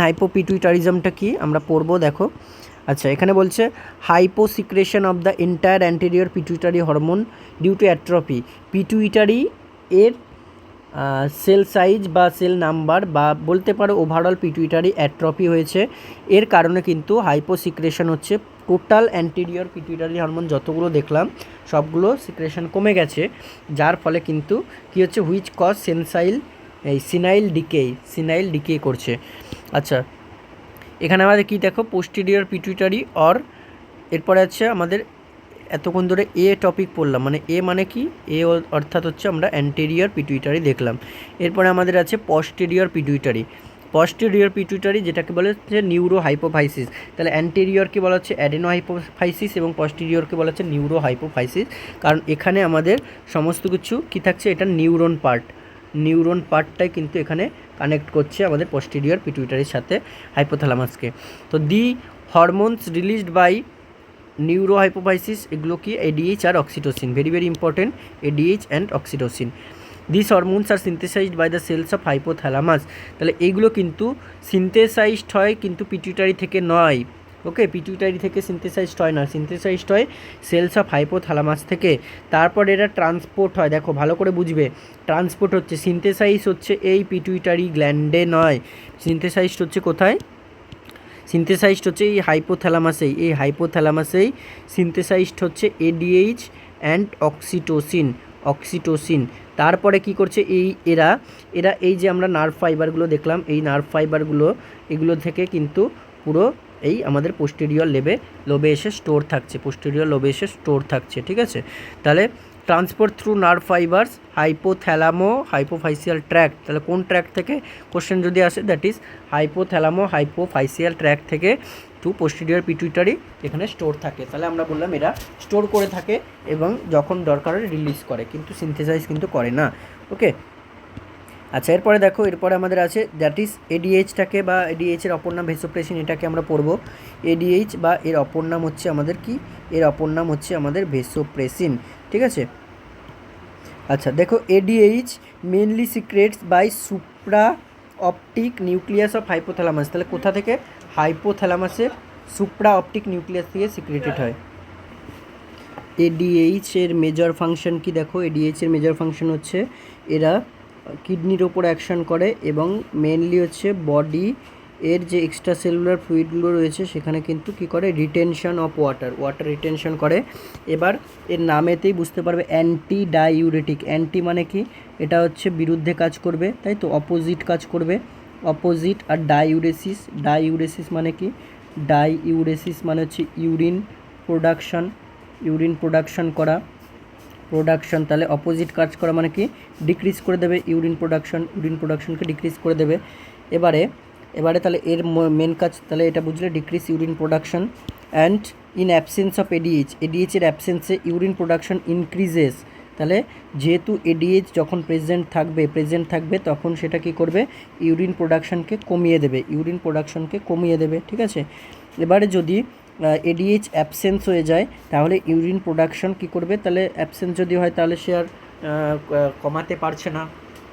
হাইপোপিটুইটারিজমটা কি আমরা পড়বো, দেখো। আচ্ছা, এখানে বলছে hyposecretion of the entire anterior pituitary hormone due to atrophy, pituitary এর সেল সাইজ বা সেল নাম্বার বা বলতে পারো ওভারঅল পিটুইটারি অ্যাট্রফি হয়েছে, এর কারণে কিন্তু হাইপোসিক্রেশন হচ্ছে, টোটাল অ্যান্টেরিয়র পিটুইটারি হরমোন যতগুলো দেখলাম সবগুলো সিক্রেশন কমে গেছে, যার ফলে কিন্তু কী হচ্ছে, হুইচ কজ সিনাইল ডিকে করছে। আচ্ছা, এখানে আমাদের কি দেখো, পোস্টেরিয়র পিটুইটারি এরপরে আছে আমাদের এতক্ষণ ধরে এ টপিক পড়লাম, মানে এ মানে কি, এ অর্থাৎ হচ্ছে আমরা অ্যান্টেরিয়র পিটুইটারি দেখলাম। এরপরে আমাদের আছে পস্টেরিয়র পিটুইটারি যেটাকে বলা হচ্ছে নিউরো হাইপোফাইসিস, তাহলে অ্যান্টেরিয়রকে বলা হচ্ছে অ্যাডেনো হাইপোফাইসিস এবং পস্টেরিয়রকে বলা হচ্ছে নিউরো হাইপোফাইসিস, কারণ এখানে আমাদের সমস্ত কিছু কী থাকছে, এটা নিউরন পার্টটাই কিন্তু এখানে কানেক্ট করছে আমাদের পস্টেরিয়র পিটুইটারির সাথে হাইপোথ্যালামাসকে। তো the hormones released by neuro hypophysis, এগুলো কি, এডিএইচ আর oxytocin, very important, ADH and oxytocin. This hormones are synthesized by the cells of hypothalamus, তাহলে এইগুলো কিন্তু সিনথেসাইজড হয় কিন্তু পিটুইটারি থেকে নয়, ওকে, পিটুইটারি থেকে সিনথেসাইজড হয় না, সিনথেসাইজড হয় সেলস অফ হাইপোথ্যালামাস থেকে, তারপর এরা ট্রান্সপোর্ট হয়, দেখো ভালো করে বুঝবে, ট্রান্সপোর্ট হচ্ছে, সিনথেসাইজ হচ্ছে এই পিটুইটারি গ্ল্যান্ডে নয়, সিনথেসাইজড হচ্ছে কোথায়, সিনথেসাইজড হচ্ছে এই হাইপোথ্যালামাসেই সিনথেসাইজড হচ্ছে এডিএইচ অ্যান্ড অক্সিটোসিন। তারপরে কি করছে, এরা এই যে আমরা নার্ভ ফাইবারগুলো দেখলাম, এই নার্ভ ফাইবারগুলো এগুলো থেকে কিন্তু পুরো এই আমাদের পোস্টেরিয়র লোবে এসে স্টোর থাকছে, ঠিক আছে। তাহলে transport through nerve fibres hypophyseal tract, তাহলে কোন ট্র্যাক্ট থেকে কোশ্চেন যদি আসে, দ্যাট ইজ হাইপোফাইসিয়াল ট্র্যাক্ট থেকে টু পোস্টেরিয়র পিটুইটারি, এখানে স্টোর থাকে, তাহলে আমরা বললাম এরা স্টোর করে থাকে এবং যখন দরকার রিলিজ করে, কিন্তু সিনথেসাইজ কিন্তু করে না, ওকে। আচ্ছা, এরপরে দেখো, এরপরে আমাদের আছে দ্যাট ইজ এডিএইচটাকে বা এডিএইচের অপর নাম ভেসোপ্রেসিন, এটাকে আমরা পড়বো। এডিএইচ বা এর অপর নাম হচ্ছে আমাদের কি, এর অপর নাম হচ্ছে আমাদের ভেসোপ্রেসিন, ঠিক আছে। আচ্ছা দেখো, ADH mainly secretes by supra optic nucleus of hypothalamus, তাহলে কোথা থেকে, হাইপোথ্যালামাসের সুপ্রা অপটিক নিউক্লিয়াস থেকে সিক্রেটেড হয়। এডিএইচ এর মেজর ফাংশন কি দেখো, এডিএইচ এর মেজর ফাংশন হচ্ছে এরা কিডনির ওপর অ্যাকশন করে এবং মেনলি হচ্ছে বডি এর যে এক্সট্রা সেলুলার ফ্লুইডগুলো রয়েছে সেখানে কিন্তু কী করে, রিটেনশন অফ ওয়াটার রিটেনশন করে। এবার এর নামেতেই বুঝতে পারবে অ্যান্টি ডাইউরেটিক, অ্যান্টি মানে কি, এটা হচ্ছে বিরুদ্ধে কাজ করবে, তাই তো, অপোজিট কাজ করবে, অপোজিট। আর ডাইউরেসিস মানে কি, ডাইউরেসিস মানে হচ্ছে ইউরিন প্রোডাকশন করা, তাহলে অপোজিট কাজ করা মানে কি, ডিক্রিজ করে দেবে ইউরিন প্রোডাকশনকে ডিক্রিজ করে দেবে। এবারে তাহলে এর মেন কাজ, তাহলে এটা বুঝলে, decrease urine production. And in absence of এডিএইচের অ্যাবসেন্সে ইউরিন প্রোডাকশন ইনক্রিজেস, তাহলে যেহেতু এডিএইচ যখন প্রেজেন্ট থাকবে তখন সেটা কি করবে, ইউরিন প্রোডাকশনকে কমিয়ে দেবে, ঠিক আছে। এবারে যদি এডিএইচ অ্যাবসেন্স হয়ে যায় তাহলে ইউরিন প্রোডাকশন কি করবে, তাহলে অ্যাবসেন্স যদি হয় তাহলে সে আর কমাতে পারছে না,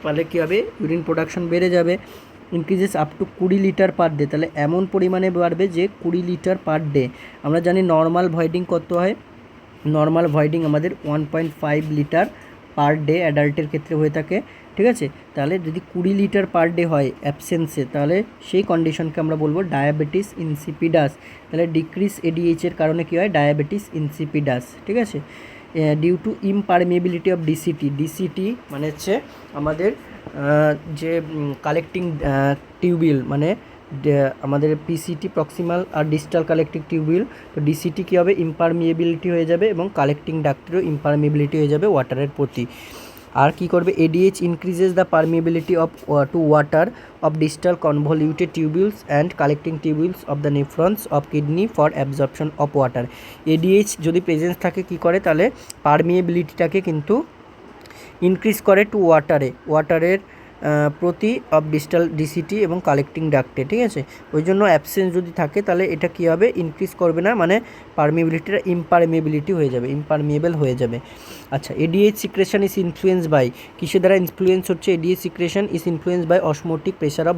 তাহলে কী হবে, ইউরিন প্রোডাকশন বেড়ে যাবে, increases up to 20 litre per day, তাহলে এমন পরিমাণে বাড়বে যে 20 লিটার পার ডে। আমরা জানি নর্মাল ভয়েডিং কত হয়, নর্মাল ভয়েডিং আমাদের 1.5 লিটার পার ডে অ্যাডাল্টের ক্ষেত্রে হয়ে থাকে, ঠিক আছে। তাহলে যদি 20 লিটার পার ডে হয় অ্যাবসেন্সে, তাহলে সেই কন্ডিশনকে আমরা বলবো ডায়াবেটিস ইনসিপিডাস, তাহলে ডিক্রিজ এডিএইচের কারণে কী হয়, ডায়াবেটিস ইনসিপিডাস, ঠিক আছে। ডিউ টু ইমপারমিয়েবিলিটি অফ ডিসিটি মানে হচ্ছে আমাদের যে কালেক্টিং টিউবিল, মানে আমাদের পিসিটি প্রক্সিমাল আর ডিস্টাল কালেক্টিং টিউবিল, তো ডিসিটি কী হবে, ইমপারমিয়েবিলিটি হয়ে যাবে এবং কালেক্টিং ডাক্টেরও ইমপারমিয়েবিলিটি হয়ে যাবে ওয়াটারের প্রতি। আর কি করবে, ADH increases the permeability of to water of distal convoluted tubules and collecting tubules of the nephrons of kidney for absorption of water. ADH যদি প্রেজেন্স থাকে কি করে, তাহলে পারমিয়েবিলিটিটাকে কিন্তু ইনক্রিজ করে টু ওয়াটারের প্রতি অফ ডিস্টাল ডিসিটি এবং কালেক্টিং ডাক্টে, ঠিক আছে। ওই জন্য অ্যাবসেন্স যদি থাকে তাহলে এটা কী হবে, ইনক্রিজ করবে না, মানে পারমিয়েবিলিটিটা ইমপারমিয়েবল হয়ে যাবে। আচ্ছা, ADH secretion is influence by, কিসের দ্বারা ইনফ্লুয়েন্স হচ্ছে, ADH secretion is influence by osmotic pressure of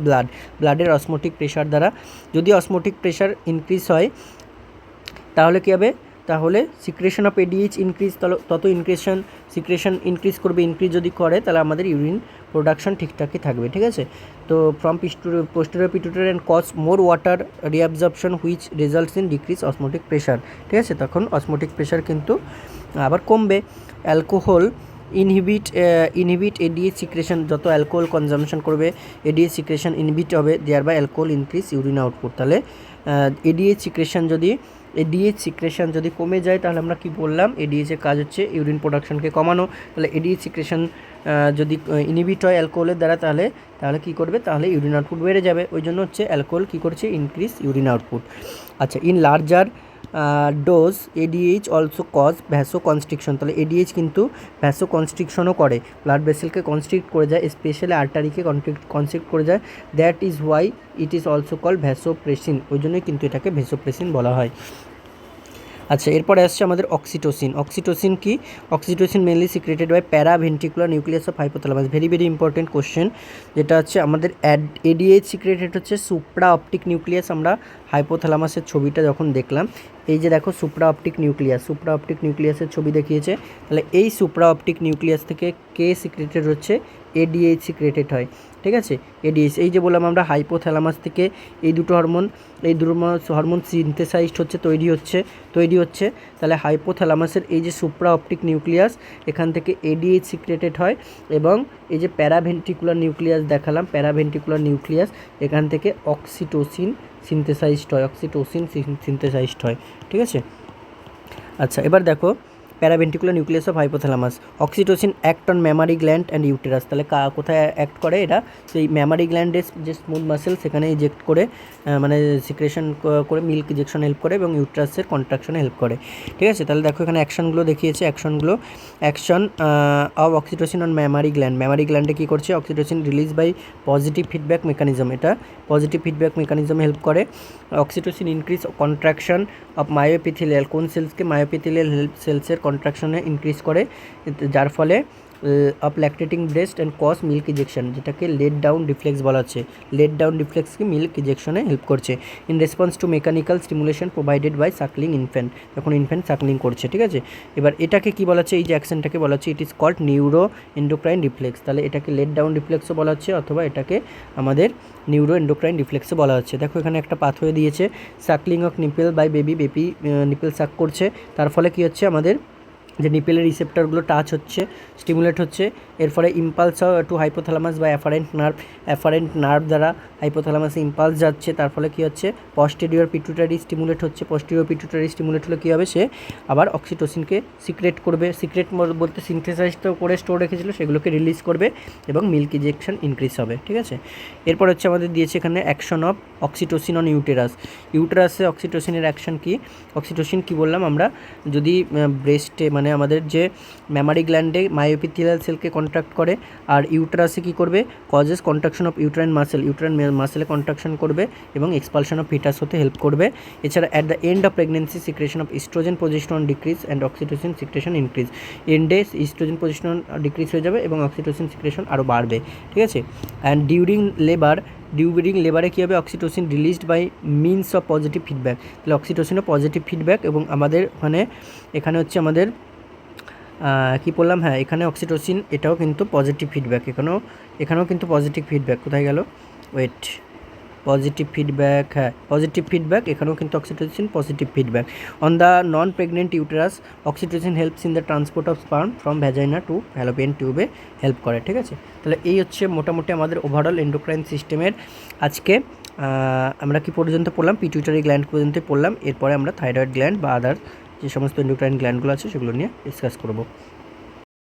ব্লাডের অসমোটিক প্রেশার দ্বারা। যদি অসমোটিক প্রেশার ইনক্রিজ হয় তাহলে কী হবে, তাহলে সিক্রেশন অফ এডিএইচ ইনক্রিজ, তত সিক্রেশন ইনক্রিজ করবে, ইনক্রিজ যদি করে তাহলে আমাদের ইউরিন প্রোডাকশন ঠিকঠাকই থাকবে, ঠিক আছে। তো from posterior pituitary and cause more water reabsorption which results in decrease osmotic pressure, ঠিক আছে, তখন অসমোটিক প্রেশার কিন্তু আবার কমবে। অ্যালকোহল ইনহিবিট এডিএইচ সিক্রেশন, যত অ্যালকোহল কনজামশন করবে এডিএইচ সিক্রেশন ইনহিবিট হবে, there by alcohol increase urine output. তাহলে এডিএইচ সিক্রেশন যদি কমে যায় তাহলে আমরা কি বললাম, এডিএইচের কাজ হচ্ছে ইউরিন প্রোডাকশনকে কমানো, তাহলে এডিএইচ সিক্রেশন যদি ইনহিবিট হয় অ্যালকোহলের দ্বারা তাহলে কী করবে, তাহলে ইউরিন আউটপুট বেড়ে যাবে, ওই জন্য হচ্ছে অ্যালকোহল কী করছে, ইনক্রিজ ইউরিন আউটপুট। আচ্ছা, in larger dose ADH also cause vasoconstriction, তাহলে এডিএইচ কিন্তু ভ্যাসো কনস্ট্রিকশনও করে, ব্লাড ভেসেলকে কনস্ট্রিক্ট করে যায়, স্পেশালি আর্টারিকে কনস্ট্রিক্ট করে যায়, that is why it is also call vasopressin, ওই জন্যই কিন্তু এটাকে ভ্যাসোপ্রেসিন বলা হয়। আচ্ছা, এরপরে আসছে আমাদের অক্সিটোসিন কি, oxytocin mainly secreted by paraventricular nucleus of hypothalamus, very important question, যেটা হচ্ছে আমাদের এডিএইচ সিক্রেটেড হচ্ছে সুপ্রা অপটিক নিউক্লিয়াস। আমরা হাইপোথ্যালামাসের ছবিটা যখন দেখলাম, এই যে দেখো সুপ্রা অপটিক নিউক্লিয়াসের ছবি দেখিয়েছে, তাহলে এই সুপ্রা অপটিক নিউক্লিয়াস থেকে কে সিক্রেটেড হচ্ছে, এডিএইচ সিক্রেটেড হয়, ঠিক আছে। এডিএইচ, এই যে বললাম আমরা হাইপোথ্যালামাস থেকে এই দুটো হরমোন সিনথেসাইজড হচ্ছে, তৈরি হচ্ছে, তাহলে হাইপোথ্যালামাসের এই যে সুপ্রা অপটিক নিউক্লিয়াস, এখান থেকে এডিএইচ সিক্রেটেড হয়, এবং এই যে প্যারাভেন্ট্রিকুলার নিউক্লিয়াস এখান থেকে অক্সিটোসিন সিনথেসাইজড হয়, ঠিক আছে। আচ্ছা, এবার দেখো paraventricular nucleus of hypothalamus. Oxytocin act on mammary gland and uterus. তাহলে কোথায় অ্যাক্ট করে এটা? সেই মেমারি গ্ল্যান্ডের যে স্মুথ মাসেল সেখানে ইজেক্ট করে মানে সিক্রেশন করে মিল্ক ইজেকশন হেল্প করে এবং ইউটেরাসের কন্ট্রাকশনে হেল্প করে। ঠিক আছে, তাহলে দেখো এখানে অ্যাকশনগুলো দেখিয়েছে। Action of oxytocin on mammary gland. Mammary গ্ল্যান্ডে কী করছে? Oxytocin release by positive feedback mechanism. এটা পজিটিভ ফিডব্যাক মেকানিজমে হেল্প করে। Oxytocin increase contraction of myoepithelial. কোন সেলসকে? মায়োপিথিলিয়াল সেলসের কন্ট্রাকশনে ইনক্রিজ করে, যার ফলে of lactating breast and cause milk ejection, যেটাকে লেট ডাউন রিফ্লেক্স বলা হচ্ছে। লেট ডাউন রিফ্লেক্সকে মিল্ক ইজেকশনে হেল্প করছে। In response to mechanical stimulation provided by suckling infant, যখন ইনফ্যান্ট সাকলিং করছে। ঠিক আছে, এবার এটাকে কি বলা হচ্ছে? এই যে অ্যাকশনটাকে বলা হচ্ছে it is called neuro endocrine reflex. তাহলে এটাকে লেট ডাউন রিফ্লেক্সও বলা হচ্ছে, অথবা এটাকে আমাদের নিউরো এন্ডোক্রাইন রিফ্লেক্সও বলা হচ্ছে। দেখো এখানে একটা পাথওয়ে দিয়েছে, suckling of nipple by baby nipple suck করছে, তার ফলে কি হচ্ছে? আমাদের যে নিপেলের রিসেপ্টরগুলো টাচ হচ্ছে, স্টিমুলেট হচ্ছে, এর ফলে ইম্পালস টু হাইপোথ্যালামাস বা অ্যাফারেন্ট নার্ভ দ্বারা হাইপোথ্যালামাসে ইম্পালস যাচ্ছে, তার ফলে কী হচ্ছে? পস্টেরিয়র পিটুইটারি স্টিমুলেট হচ্ছে। পস্টেরিয়র পিটুইটারি স্টিমুলেট হলে কী হবে? সে আবার অক্সিটোসিনকে সিক্রেট করবে। সিক্রেট বলতে সিনথেসাইজ তো করে স্টোর রেখেছিল, সেগুলোকে রিলিজ করবে এবং মিল্ক ইজেকশন ইনক্রিজ হবে। ঠিক আছে, এরপর হচ্ছে আমাদের দিয়েছে এখানে action of oxytocin on uterus. ইউটেরাসে অক্সিটোসিনের অ্যাকশন কি? অক্সিটোসিন কি বললাম আমরা? যদি ব্রেস্টে মানে আমাদের যে ম্যামারি গ্ল্যান্ডে মায়োপিথিলিয়াল সেলকে কন্ট্রাক্ট করে, আর ইউটেরাসে কী করবে? কজেস কন্ট্রাকশন অফ ইউট্রাইন মাসেলে কন্ট্রাকশন করবে এবং এক্সপালশন অফ ফিটাস হতে হেল্প করবে। এছাড়া at the end of pregnancy secretion of estrogen progesterone decrease and oxytocin secretion increase. এন্ডে ইস্ট্রোজেন প্রজেস্টেরন ডিক্রিজ হয়ে যাবে এবং অক্সিটোসিন সিক্রেশন আরও বাড়বে। ঠিক আছে, অ্যান্ড ডিউরিং লেবারে কী হবে? Oxytocin released by means of positive feedback. তাহলে অক্সিটোসিনও পজিটিভ ফিডব্যাক, এবং আমাদের এখানে হচ্ছে আমাদের কী বললাম? হ্যাঁ, এখানে অক্সিটোসিন এটাও কিন্তু পজিটিভ ফিডব্যাক। এখানেও কিন্তু পজিটিভ ফিডব্যাক। কোথায় গেল? ওয়েট, পজিটিভ ফিডব্যাক, হ্যাঁ পজিটিভ ফিডব্যাক, এখানেও কিন্তু oxytocin positive feedback. On the non pregnant uterus oxytocin helps in the transport of sperm from vagina to fallopian টিউবে হেল্প করে। ঠিক আছে, তাহলে এই হচ্ছে মোটামুটি আমাদের ওভারঅল এন্ডোক্রাইন সিস্টেমের আজকে আমরা কি পর্যন্ত পড়লাম? পিটুইটারি গ্ল্যান্ড পর্যন্ত পড়লাম। এরপরে আমরা থাইরয়েড গ্ল্যান্ড বা আদার যে সমস্ত এন্ডোক্রাইন গ্ল্যান্ডগুলো আছে সেগুলো নিয়ে ডিসকাস করব।